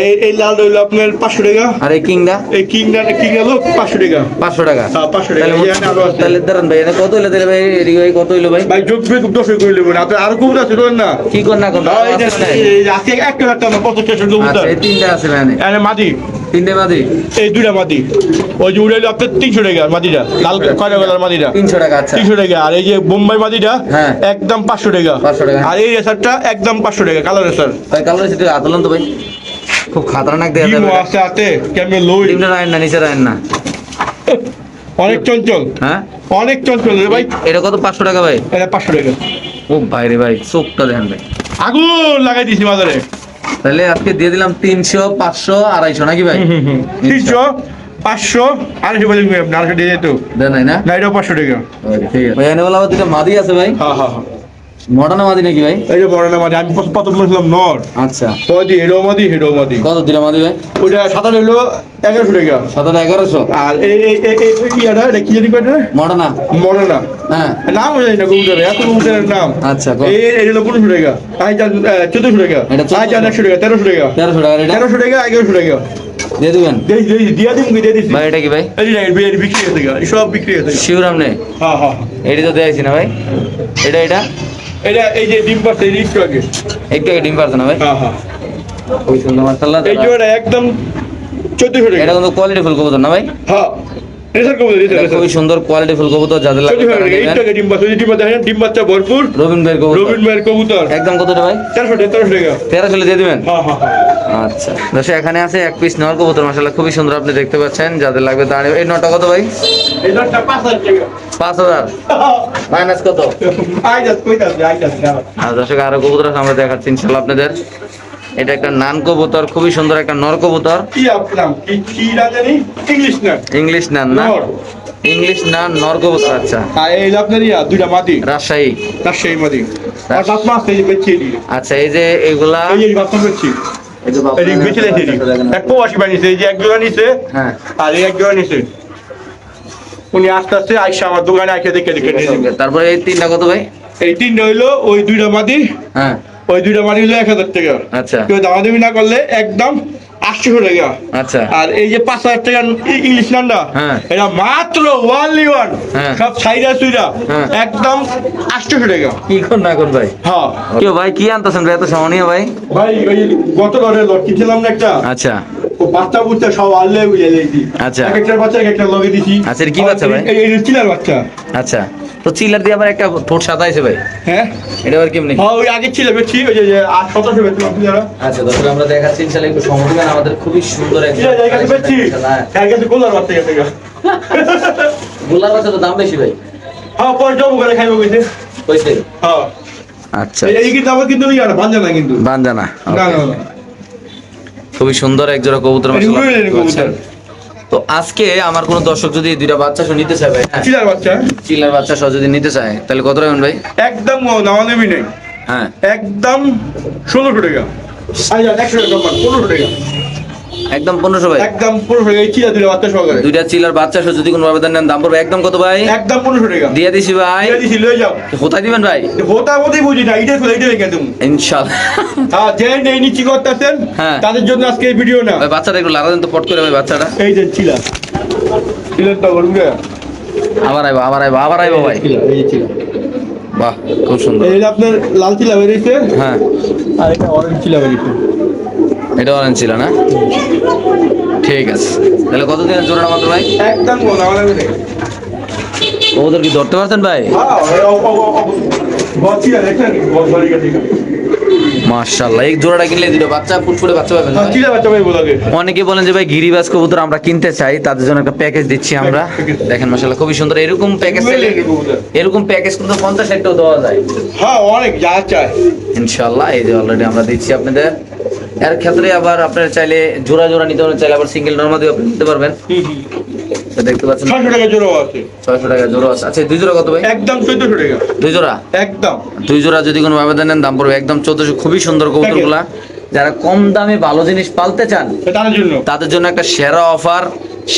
S2: এই লালটা হলো আপনার 500 টাকা।
S1: আর এই কিংটা?
S2: এই কিংটা হলো 500 টাকা।
S1: 500 টাকা।
S2: হ্যাঁ 500 টাকা।
S1: তাহলে
S2: এখানে আরো আছে।
S1: তাহলে দাঁড়ান ভাই, এটা কত হইলো তাহলে ভাই? এদিকে ভাই কত হইলো ভাই?
S2: ভাই যোগ বিয়োগ 10 করে নেবেন। আপনার আরো কবুতর আছে না?
S1: কি কর না কর?
S2: এই যে আজকে 1 লাখ টাকা 75 কবুতর।
S1: আচ্ছা এই তিনটা আছে মানে?
S2: এখানে মাদি,
S1: তিনটে মাদি?
S2: এই দুইটা মাদি। ওই যে উড়াইলো আপনার 300 টাকা মাদিটা, লাল কয়টা কালার মাদিটা
S1: 300 টাকা। আচ্ছা
S2: 300 টাকা। আর এই যে বোম্বাই মাদিটা
S1: হ্যাঁ।
S2: একদম 500 টাকা।
S1: 500 টাকা।
S2: আর এই রেসারটা একদম 500 টাকা, কালার রেসার।
S1: ভাই কালার সেটা আতলন তো ভাই খুব খাতরনাক দেখা যাবে।
S2: ডিমও আছে হাতে, কেমনে লই।
S1: ডিমটা রাইন না, নিচে রাইন না।
S2: অনেক চঞ্চল,
S1: হ্যাঁ
S2: অনেক চঞ্চল রে ভাই।
S1: এটা কত? 500 টাকা ভাই?
S2: এটা 500 টাকা।
S1: ও ভাই রে ভাই চোখটা দেখেন ভাই,
S2: আগুন লাগাই দিছি বাজারে।
S1: তাহলে আজকে দিয়ে দিলাম 300, 500, 250 নাকি ভাই?
S2: 300, 500, 250 বলে দিবেন। 250 দিয়ে যেত
S1: দেন নাই না?
S2: না, এটাও 500 টাকা।
S1: ঠিক আছে ভাই। এনে বলা দুটো মাদি আছে ভাই?
S2: হ্যাঁ।
S1: মডার্ন মাদি নাকি ভাই?
S2: এই যে বড় না মাদি, আমি প্রথম বলছিলাম নর।
S1: আচ্ছা
S2: মাদি, হেডো মাদি।
S1: কত দিলা মাদি ভাই?
S2: ওইটা 7 হলো 1100 টাকা।
S1: 1100।
S2: আর এই ইয়াটা এটা কি জানি কয়টা?
S1: মডার্ন?
S2: মনে না,
S1: হ্যাঁ
S2: নাম জানি না কবুতরের, এত কবুতরের নাম।
S1: আচ্ছা
S2: এই হলো 1500 টাকা। আই যান 1400 টাকা।
S1: এটা 1400
S2: আই যান 100 টাকা, 1300 টাকা।
S1: 1300 টাকা। এটা
S2: 1300 টাকা, 1100 টাকা।
S1: দিয়ে দিবেন
S2: দিয়ে দিছি।
S1: ভাই? এটা কি ভাই?
S2: এই যে বিক্রি হয়ে গেছে, সব বিক্রি হয়ে গেছে।
S1: শিওর আপনি?
S2: হ্যাঁ।
S1: এটি তো দেখাইছি না ভাই? এটা
S2: এটা এই যে ডিম পাচ্ছে, এই একটু আগে।
S1: একটু আগে ডিম পারছে না ভাই?
S2: হ্যাঁ।
S1: ওই সুন্দর মাশাআল্লাহ।
S2: এই জোড়া একদম 1400 টাকা।
S1: এটা কিন্তু কোয়ালিটি ফুল কবুতর না ভাই?
S2: হ্যাঁ, রেসার কবুতর,
S1: এটা খুবই সুন্দর কোয়ালিটি ফুল কবুতর, যাদের লাগবে তারা নেবেন।
S2: একটু আগে ডিম পাচ্ছে, ডিম পাচ্ছে, ডিম বাচ্চা ভরপুর।
S1: রবিন ভাইয়ের কবুতর।
S2: রবিন ভাইয়ের কবুতর
S1: একদম কত ভাই?
S2: 1300 টাকা।
S1: 1300 দিয়ে দিবেন?
S2: হ্যাঁ।
S1: আচ্ছা দর্শক এখানে আছে এক পিস নর কবুতর, মাশাআল্লাহ খুবই সুন্দর, আপনি দেখতে পাচ্ছেন, যাদের লাগবে তারা নেবেন। এই নটা কত ভাই?
S2: এই নটটা 5000 টাকা।
S1: 5000 মাইনাস কত?
S2: আই যাস কইতাছ।
S1: আর দর্শক আরো কবুতর আছে, আমরা দেখাচ্ছি ইনশাআল্লাহ আপনাদের। এটা একটা নান কবুতর, খুবই সুন্দর একটা নর কবুতর।
S2: কি আপনার কি জানি? ইংলিশ না,
S1: ইংলিশ নান না?
S2: নর।
S1: ইংলিশ নান নর কবুতর। আচ্ছা
S2: এই আপনার দুইটা মাদি,
S1: রাজশাহী।
S2: রাজশাহী মাদি। আর বাপ মাছ এই বেচি দি।
S1: আচ্ছা এই যে এগুলা
S2: এই বাপ মাছ বেচি।
S1: এই যে বাপ
S2: এই বেচি দিছি। এক পোয়াশি বানিয়েছে, এই যে এক জোড়া নিছে।
S1: হ্যাঁ।
S2: আর এই এক জোড়া নিছে। উনি আস্তে আস্তে আইসা আমার দোকানে আইসা দেখে নিয়ে যাবে।
S1: তারপরে এই তিনটা কত ভাই?
S2: এই তিনটা হইলো ওই দুইটা মাদি।
S1: হ্যাঁ।
S2: ওই দুইটা মাদি হইলো 1000 টাকা।
S1: আচ্ছা
S2: কেউ দামাদামি না করলে একদম 800 টাকা।
S1: আচ্ছা
S2: আর এই যে 5000 টাকা ইংলিশ নান্ডা,
S1: হ্যাঁ।
S2: এটা মাত্র only one,
S1: হ্যাঁ।
S2: সব সাইডা সুইডা,
S1: হ্যাঁ।
S2: একদম 800 টাকা।
S1: কি কোন না কোন ভাই?
S2: হ্যাঁ
S1: কেউ ভাই কি আনতেছেন ভাই এত সামান্য ভাই?
S2: ভাই ওই গত লড়ে লট কিনছিলাম না একটা,
S1: আচ্ছা
S2: ও বাচ্চা বুচ্চা সব আনলে বুঝে দিয়েছি।
S1: আচ্ছা।
S2: একটা বাচ্চা একটা লগে দিছি।
S1: আচ্ছা, এটা কি বাচ্চা ভাই?
S2: এই চিলার বাচ্চা।
S1: আচ্ছা তো চিলার দিয়ে আবার একটা ঠোঁট সাদা আছে ভাই,
S2: হ্যাঁ
S1: এটা আবার কেমনি?
S2: হ্যাঁ ওই আগে ছিল বেচি, ওই যে 1700 বেচলাম আপনারা।
S1: আচ্ছা দর্শক আমরা দেখাচ্ছি ইনশাআল্লাহ, একটু সময় দিবেন, আমাদের খুবই সুন্দর একটা
S2: চিলা জায়গা বেচি, এর কাছে গোলার বাচ্চা গেছে গা।
S1: গোলার বাচ্চা তো দাম বেশি ভাই।
S2: হ্যাঁ পরে জব করে খাইবো কইছে।
S1: কইছে?
S2: হ্যাঁ
S1: আচ্ছা
S2: এই কিন্তু আমার কিন্তু বাঞ্জা না কিন্তু
S1: বানজানা
S2: না না না
S1: খুবই সুন্দর এক জোড়া কবুতর মাশাআল্লাহ
S2: এই কবুতর।
S1: তো আজকে আমার কোনো দর্শক যদি দুইটা বাচ্চা সহ নিতে চায় ভাই, হ্যাঁ,
S2: চিলার বাচ্চা
S1: চিলার বাচ্চা সহ যদি নিতে চায় তাহলে কত রাখবেন ভাই?
S2: একদম নামা নেবি নেই,
S1: হ্যাঁ
S2: একদম 1600 টাকা। আচ্ছা 100 টাকা কম 1500 টাকা,
S1: একদম 1500 ভাই।
S2: একদম 1500 টাকা। এই চিলা দিলে বাচ্চা সহকারে
S1: দুইটা চিলার বাচ্চা সহ যদি কোনো আবেদন নেন দাম পড়বে একদম কত ভাই?
S2: একদম 1500 টাকা
S1: দিয়ে দিছি ভাই।
S2: দিয়ে দিছি, লয়ে যাও।
S1: কোথায় দিবেন ভাই?
S2: হোতা হোতি বুঝি না, এইটাই ফেলে এইটাই রেখে দেবো।
S1: ইনশাআল্লাহ।
S2: হ্যাঁ, যে নেই নিচ্ছি করতেছেন
S1: হ্যাঁ।
S2: তাদের জন্য আজকে এই ভিডিও না।
S1: ভাই বাচ্চাটা একটু লারা দেন তো পট করে ভাই বাচ্চাটা।
S2: এই যে চিলা, চিলার তো করবে।
S1: আবার আইবো আবার আইবো আবার আইবো ভাই।
S2: চিলা, এই যে চিলা।
S1: বাহ খুব সুন্দর।
S2: এই যে আপনার লাল চিলা বেরিয়েছে,
S1: হ্যাঁ
S2: আর এটা অরেঞ্জ চিলা বেরিয়েছে।
S1: এটা অরেঞ্জ ছিল না? ঠিক আছে, তাহলে কত দিনের জোড়াটা মাত্র ভাই?
S2: একদম নামা নেবি নেই।
S1: ওদের কি ধরতে পারছেন ভাই?
S2: হ্যাঁ, বহুত চিলা দেখছেন, বহুত ভারী কাটি।
S1: মাশাআল্লাহ, এই জোড়াটা কিনলে দুটো বাচ্চা ফুটফুটে বাচ্চা পাবেন ভাই।
S2: চিলা বাচ্চা ভাই বলাগে।
S1: অনেকে বলেন যে ভাই গিরিবাজ কবুতর আমরা কিনতে চাই, তাদের জন্য একটা প্যাকেজ দিচ্ছি আমরা।
S2: Package।
S1: দেখেন মাশাআল্লাহ খুবই সুন্দর। এরকম প্যাকেজ চাইলে এরকম প্যাকেজ কিন্তু 50-60টাও দেওয়া যায়
S2: হ্যাঁ, অনেক যা চায়।
S1: ইনশাআল্লাহ। এই যে অলরেডি আমরা দিচ্ছি আপনাদের। এর ক্ষেত্রে আবার আপনারা চাইলে জোড়া জোড়া নিতে পারেন, চাইলে আবার সিঙ্গেল নরমাল আপনি নিতে পারবেন। তো দেখতে পাচ্ছেন
S2: 600 টাকা জোড়া আছে।
S1: 600 টাকা জোড়া আছে। আচ্ছা দুই জোড়া কত ভাই?
S2: একদম 1400 টাকা।
S1: দুই জোড়া,
S2: একদম
S1: দুই জোড়া যদি কোনো আবেদন নেন দাম পড়বে একদম 1400। খুবই সুন্দর কবুতরগুলা। যারা কম দামে ভালো জিনিস পালতে চান
S2: তার জন্য
S1: তাদের জন্য একটা সেরা অফার,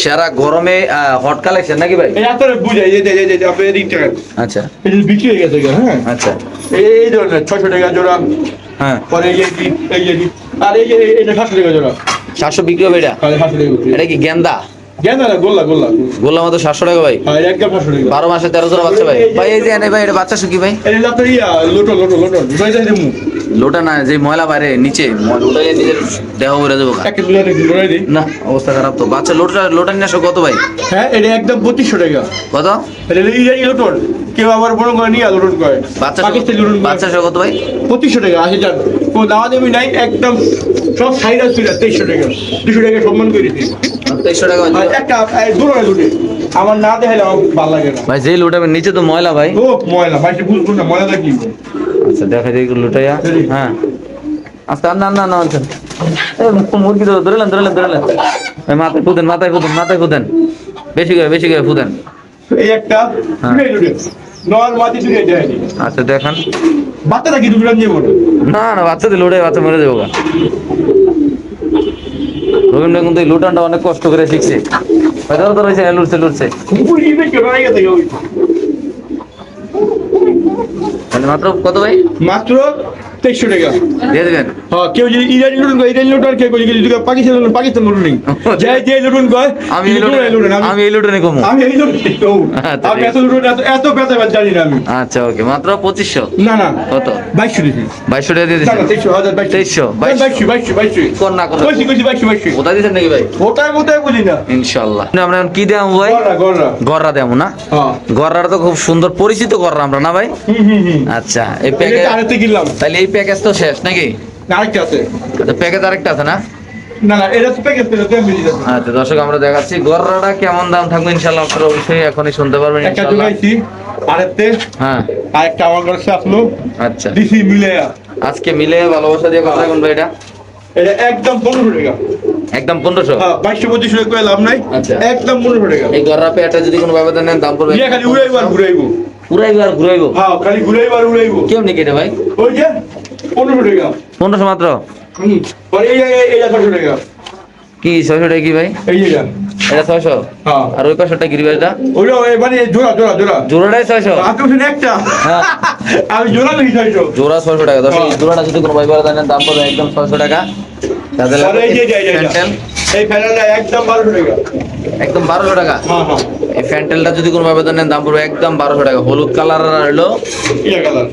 S1: সেরা গরমে হট কালেকশন নাকি ভাই?
S2: এই আপনারা বুঝাই যে আপনি এদিক থেকে
S1: আচ্ছা
S2: এই যে বিক্রি হয়ে গেছে, হ্যাঁ
S1: আচ্ছা
S2: এই ধরনের 600 টাকা জোড়া।
S1: হ্যাঁ,
S2: পরে এই যে আর এই যে এটা 700 টাকা জোড়া।
S1: 700 বিক্রি হবে এটা?
S2: তাহলে 700 টাকা বিক্রি।
S1: এটা কি গেন্দা?
S2: গেন্দা না, গোল্লা গোল্লা।
S1: বললাম তো 700 টাকা ভাই।
S2: হ্যাঁ, একদম 500 টাকা।
S1: 12 মাসে 13 জোড়া বাচ্চা ভাই। ভাই এই যে এনে ভাই এটা বাচ্চা শুকি ভাই?
S2: এই যে আপনার লোটো লোটো লোটো দুটাই যাই দেবো।
S1: লোটা না, যে ময়লা বাইরে নিচে লোটা নিজের দেহ ভরে দেবো।
S2: একটা দুটো দুটাই দিই।
S1: না অবস্থা খারাপ তো। বাচ্চা লোটা লোটা নিয়ে আসো কত ভাই?
S2: হ্যাঁ, এটা একদম 3200 টাকা।
S1: কত?
S2: এটা এই লোটন কেউ আবার বড় করে নিয়ে লোটন করে।
S1: বাচ্চা
S2: পাকিস্তানি লোটন
S1: বাচ্চা সহ কত ভাই?
S2: 2500 টাকা। আসে যান, কোনো দাওয়া দেবি নাই, একদম সব সাইড আছে 2300 টাকা। 200 টাকা সম্মান করে দিই।
S1: 2300 টাকা
S2: আর একটা দুটো দুটো আমার না দেখাইলে আমার ভালো লাগে না।
S1: ভাই। যে লোটাবে নিচে তো ময়লা ভাই।
S2: ও ময়লা ভাই, বুঝবো না ময়লাটা কি।
S1: আচ্ছা দেখা যায় লুটাইয়া। হ্যাঁ আচ্ছা না না না আচ্ছা মুরগি ধরলেন ধরলেন ধরলেন মাথায় ফুদেন মাথায় ফুদেন মাথায় ফুদেন বেশি করে ফুদেন।
S2: এই একটা নর্মালি দুটো দেয়নি।
S1: আচ্ছা দেখান।
S2: বাচ্চাটা কি দুটো নিয়ে বলো
S1: না না বাচ্চাদের লুটাই বাচ্চা মরে যাবো গা। রবীন্দ্র কিন্তু এই লুটানটা অনেক কষ্ট করে শিখছে। ধরো তো রয়েছে লুটছে লুটছে। তাহলে মাত্র কত ভাই?
S2: মাত্র 2300 টাকা
S1: দিয়ে দেবেন।
S2: হ্যাঁ, কেউ যদি ইরানি লুটন কয় ইরানি লুটন, কেউ যদি পাকিস্তান লুটন পাকিস্তান লুটন নেই। যে লুটন কয়
S1: আমি এই লুটনে কমু।
S2: আমি এই লুটন
S1: আচ্ছা,
S2: আমি এত লুটন এত ব্যথা জানি না আমি।
S1: আচ্ছা ওকে মাত্র 2500।
S2: না না,
S1: কত?
S2: 2200 দিছি।
S1: 2200 টাকা দিয়ে
S2: না না,
S1: দিচ্ছেন?
S2: 2300 2200
S1: কোন না কোন
S2: কইছি 2200
S1: কোথায় দিচ্ছেন নাকি ভাই?
S2: ওটার মধ্যে বুঝি না।
S1: ইনশাআল্লাহ। আমরা এখন কি দেবো ভাই?
S2: গররা গররা।
S1: গররা দেবো না?
S2: হ্যাঁ,
S1: গররাটা তো খুব সুন্দর পরিচিত গররা আমরা না ভাই? আচ্ছা এই প্যাকেজ
S2: এটা আরেকটা কিনলাম।
S1: তাহলে এই প্যাকেজ তো শেষ নাকি?
S2: আরেকটা আছে।
S1: আচ্ছা প্যাকেজ আরেকটা আছে না?
S2: না না, এটা তো প্যাকেজ করে দেন মিলি যাচ্ছে।
S1: আচ্ছা দর্শক আমরা দেখাচ্ছি গররাটা কেমন দাম থাকবে ইনশাআল্লাহ আপনারা অবশ্যই এখনই শুনতে পারবেন
S2: একটা
S1: ইনশাআল্লাহ।
S2: জোগাইছি আরেকতে,
S1: হ্যাঁ
S2: আরেকটা আমার কাছে আসলো
S1: আচ্ছা
S2: দিছি মিলায়া।
S1: আজকে মিলে ভালোবাসা দিয়ে কথা কোন ভাই এটা?
S2: এটা একদম 1500 টাকা।
S1: একদম 1500।
S2: হ্যাঁ, 2200 টাকা করে লাভ নাই।
S1: আচ্ছা।
S2: একদম 1500 টাকা।
S1: এই গররা পেটা যদি কোনো ব্যবধান নেন দাম পড়বে
S2: ইয়া খালি উড়াইবো আর ঘুরাইবো।
S1: পুরাইবো আর ঘুরাইবো।
S2: হ্যাঁ, খালি ঘুরাইবো আর উড়াইবো।
S1: কেমনি কেটে ভাই?
S2: ওই যে 1500 টাকা।
S1: 1500 মাত্র?
S2: পরে এইটা 600 টাকা।
S1: কি 600 টাকা কি ভাই?
S2: এই যে
S1: এটা 600
S2: হ্যাঁ,
S1: আর ওই পাশটা গিরিবাজটা
S2: ওইটা মানে জোড়া জোড়া জোড়া
S1: জোড়াটাই 600।
S2: আকর্ষণ একটা।
S1: হ্যাঁ
S2: আমি জোড়া দেখি 600।
S1: জোড়া 600 টাকা। দর্শক
S2: হ্যাঁ।
S1: জোড়াটা যদি কোনো ভাই বড় দেন দাম পড়বে একদম 600 টাকা। তাদের
S2: পরে এই যে
S1: ফ্যান্টেল
S2: এই ফ্যানটা একদম 1200 টাকা।
S1: একদম 1200 টাকা।
S2: হ্যাঁ হ্যাঁ,
S1: এই ফ্যান্টেলটা যদি কোনো ভাবে দেন দাম পড়বে একদম 1200 টাকা। হলুদ কালার আর হলো
S2: ইয়া কালার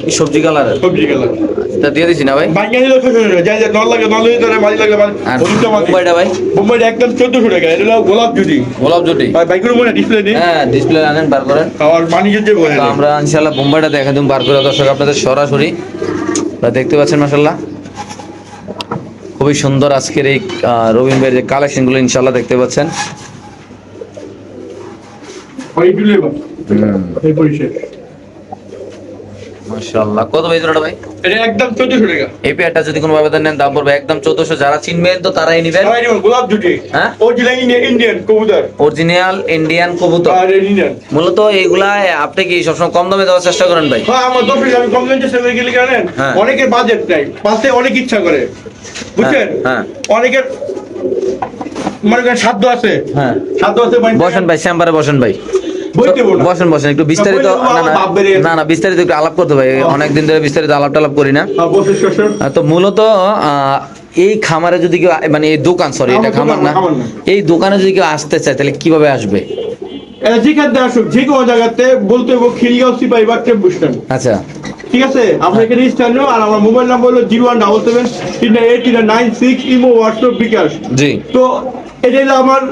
S1: কি সবজি কালার।
S2: সবজি কালার।
S1: এটা দিয়ে দিছি না ভাই?
S2: বাইঙ্গা দিলে 600 টাকা। যাই যাই নল লাগে নল দিতে মাঝি লাগে
S1: আর
S2: হলুদটা মাঝি।
S1: মুম্বাইটা ভাই?
S2: বোম্বাইটা একদম 1400 টাকা। এটা হলো গোলাপ জুটি।
S1: গোলাপ জুটি।
S2: ভাই বাইকের মনে ডিসপ্লে নেই।
S1: হ্যাঁ ডিসপ্লে আনেন বার করেন।
S2: আর বাণিজ্য যে বলে
S1: তো আমরা ইনশাআল্লাহ বোম্বাইটা দেখা দিম বার করে দর্শক আপনাদের সরাসরি। দেখতে পাচ্ছেন মাশাআল্লাহ খুবই সুন্দর আজকের এই রবিন ভাইয়ের যে কালেকশনগুলো ইনশাআল্লাহ দেখতে পাচ্ছেন।
S2: ওই দিলে বা এই পরিষেবা
S1: মাশাআল্লাহ। কত ভাই জোড়াটা ভাই?
S2: এটা একদম 1400 টাকা।
S1: এই পেয়ারটা যদি কোনো ভাবে নেন দাম পড়বে একদম 1400। যারা চিনবেন তো তারাই নেবেন।
S2: আর এই গোলাপ জুটি,
S1: হ্যাঁ
S2: অরিজিনাল ইন্ডিয়ান কবুতর,
S1: অরিজিনাল ইন্ডিয়ান কবুতর।
S2: আর ইন্ডিয়ান
S1: মূলত এইগুলা আপনি কি সবসময় কম দামে দেওয়ার চেষ্টা করেন ভাই?
S2: হ্যাঁ, আমার দর্শক আমি কম রেঞ্জে সেল গেলে জানেন,
S1: হ্যাঁ।
S2: অনেকের বাজেট নাই, পাশে অনেক ইচ্ছা করে, বুঝছেন?
S1: হ্যাঁ।
S2: অনেকের মনে করেন সাধ্য আছে,
S1: হ্যাঁ
S2: সাধ্য আছে মানে
S1: বসেন ভাই, চেম্বারে বসেন ভাই।
S2: বইতে বলো না।
S1: বসেন বসেন একটু বিস্তারিত।
S2: বইতে বলো,
S1: না
S2: আমার বাপ বেড়ে গেছে।
S1: না বিস্তারিত একটু আলাপ করতে ভাই, অনেকদিন ধরে বিস্তারিত আলাপ টালাপ করি না।
S2: হ্যাঁ, বসে শ্বশুর।
S1: তো মূলত এই খামারে যদি কেউ মানে এই দোকান, সরি এটা
S2: আমার
S1: খামার না,
S2: খামার না।
S1: এই দোকানে যদি কেউ আসতে চায় তাহলে কিভাবে আসবে?
S2: এটা যেখান থেকে আসুক, যে কোনো জায়গাতে বলতে হবে খিলগাঁও সিপাহী বা টেম্পু স্ট্যান্ড।
S1: আচ্ছা
S2: ঠিক আছে, আপনার এখানে স্থানীয়, আর আমার মোবাইল নাম্বার হলো 01773986, ইমো, হোয়াটসঅ্যাপ, বিকাশ।
S1: জি
S2: তো এটা হলো আমার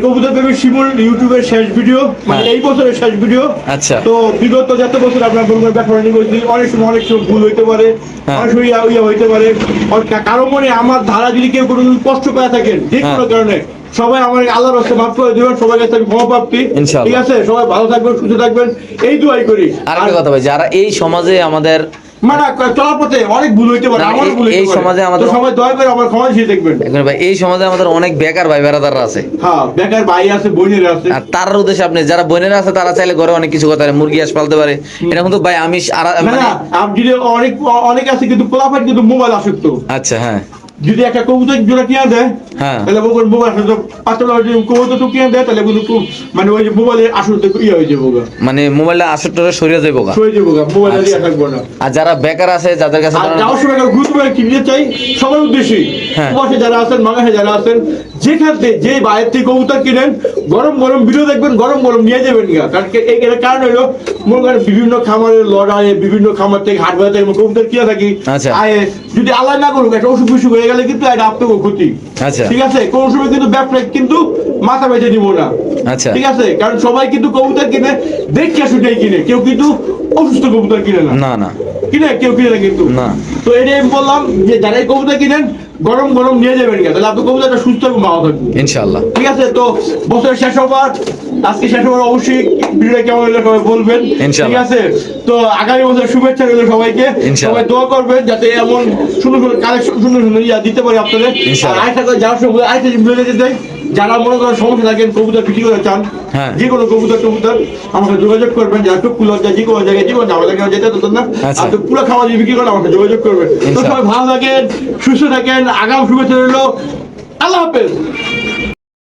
S2: কবুতর প্রেমী শিমুল ইউটিউবের শেষ ভিডিও, মানে
S1: হ্যাঁ।
S2: এই বছরের শেষ ভিডিও।
S1: আচ্ছা।
S2: তো বিগত যত বছর আপনার বলবেন ব্যবসা বাণিজ্য করছি, অনেক সময় ভুল হইতে পারে,
S1: হ্যাঁ।
S2: অনেক সময় ইয়া হইতে পারে। কারো মনে আমার ধারা যদি কেউ কোনো কষ্ট পেয়ে থাকেন যে কোনো
S1: হ্যাঁ।
S2: কারণে, সবাই আমার আল্লাহর রাস্তায় মাফ করে দিবেন, সবার কাছে আমি ক্ষমা প্রাপ্তি।
S1: ইনশাআল্লাহ।
S2: ঠিক আছে, সবাই ভালো থাকবেন, সুস্থ থাকবেন, এই দোয়াই করি।
S1: আরেকটা কথা ভাই, যারা এই সমাজে আমাদের
S2: মানে চলার পথে অনেক ভুল হইতে পারে,
S1: না,
S2: আমারও ভুল
S1: এই
S2: হইতে পারে।
S1: সমাজে আমাদের-
S2: তো সবাই দয়া করে আমার ক্ষমা দিয়ে দেখবেন।
S1: এখন ভাই এই সমাজে আমাদের অনেক বেকার ভাই বেড়াদাররা আছে।
S2: হ্যাঁ, বেকার ভাই আছে, বোনেরা আছে।
S1: আর তার উদ্দেশ্যে আপনি যারা বোনেরা আছে তারা চাইলে ঘরে অনেক কিছু করতে পারে, মুরগি হাঁস পালতে পারে। এটা কিন্তু ভাই আমি
S2: না
S1: মানে
S2: না, আপনি যদি অনেক আছে কিন্তু পোলাপাট কিন্তু মোবাইল আসক্ত।
S1: আচ্ছা হ্যাঁ
S2: যদি একটা কবুতর জোড়া কিনে দেয়,
S1: হ্যাঁ।
S2: তাহলে মোবাইল আসক্ত, 5 টাকা যদি কবুতর তো কিনে দেয়, তাহলে কিন্তু মানে ওই যে মোবাইলের আসক্ত ইয়ে হয়ে যাবো গা,
S1: মানে মোবাইলটা আসলে সরিয়ে যাবো গা।
S2: হয়ে যাবো গা, মোবাইল দিয়ে
S1: আচ্ছা।
S2: থাকবো না।
S1: আর যারা বেকার আছে যাদের কাছে
S2: আর
S1: ধরেন-
S2: যাওয়ার সময় একটা গুরুত্বপূর্ণ কিনতে চাই সবার উদ্দেশ্যে,
S1: হ্যাঁ।
S2: প্রবাসে যারা আছেন, বাংলাদেশে যারা আছেন, যেখান থেকে যে বাইরের থেকে কবুতর কিনেন, গরম গরম ভিডিও দেখবেন, গরম গরম নিয়ে যাবেন গা। কারণ এর কারণ হলো মনে করেন বিভিন্ন খামারের লড়াইয়ে, বিভিন্ন খামার থেকে হাট বাজার থেকে কবুতর কিনে থাকি,
S1: আচ্ছা।
S2: আয়ে যদি আল্লাহ না করুক একটা অসুখ বিসুখ হয়ে গেলে কিন্তু এটা আপনাকে ক্ষতি।
S1: আচ্ছা।
S2: ঠিক আছে, কোন সময় কিন্তু ব্যবসা কিন্তু মাথা বেঁচে দিব না।
S1: আচ্ছা।
S2: ঠিক আছে, কারণ সবাই কিন্তু কবুতর কিনে দেখে শুনেই কিনে, কেউ কিন্তু অসুস্থ কবুতর কিনে না।
S1: না না
S2: কিনে কেউ কিনে না কিন্তু।
S1: না।
S2: তো এটাই আমি বললাম যে যারা এই কবুতর কিনেন গরম গরম নিয়ে যাবেন গা, তাহলে আপনি কবুতরটা সুস্থ এবং ভালো থাকবেন।
S1: ইনশাআল্লাহ।
S2: ঠিক আছে, তো বছরের শেষ হবার, আজকে শেষ হবার, অবশ্যই ভিডিওটা কেমন হলো সবাই বলবেন।
S1: ইনশাআল্লাহ।
S2: ঠিক আছে, তো আগামী বছর শুভেচ্ছা রইল সবাইকে।
S1: ইনশাআল্লাহ।
S2: সবাই দোয়া করবেন যাতে এমন সুন্দর সুন্দর কালেকশন, সুন্দর সুন্দর ইয়া দিতে পারি আপনাদের।
S1: ইনশাআল্লাহ।
S2: আর আরেকটা কথা, যারা সব আরেকটা ভিডিও দিতে চাই, যারা মনে করেন সমস্যা থাকেন কবুতর বিক্রি করে চান,
S1: হ্যাঁ।
S2: যে কোনো কবুতর আমাকে যোগাযোগ করবেন। যারা টুকু লজ্জা যে কোনো জায়গায় যে কোনো ঝামেলা যেতে হতো না,
S1: আচ্ছা।
S2: আপনি পুরো খাবার দিয়ে বিক্রি করেন, আমাকে যোগাযোগ করবেন। তো
S1: ইনশাআল্লাহ।
S2: সবাই ভালো থাকেন, সুস্থ থাকেন, আগাম শুভেচ্ছা রইল। আল্লাহ হাফেজ।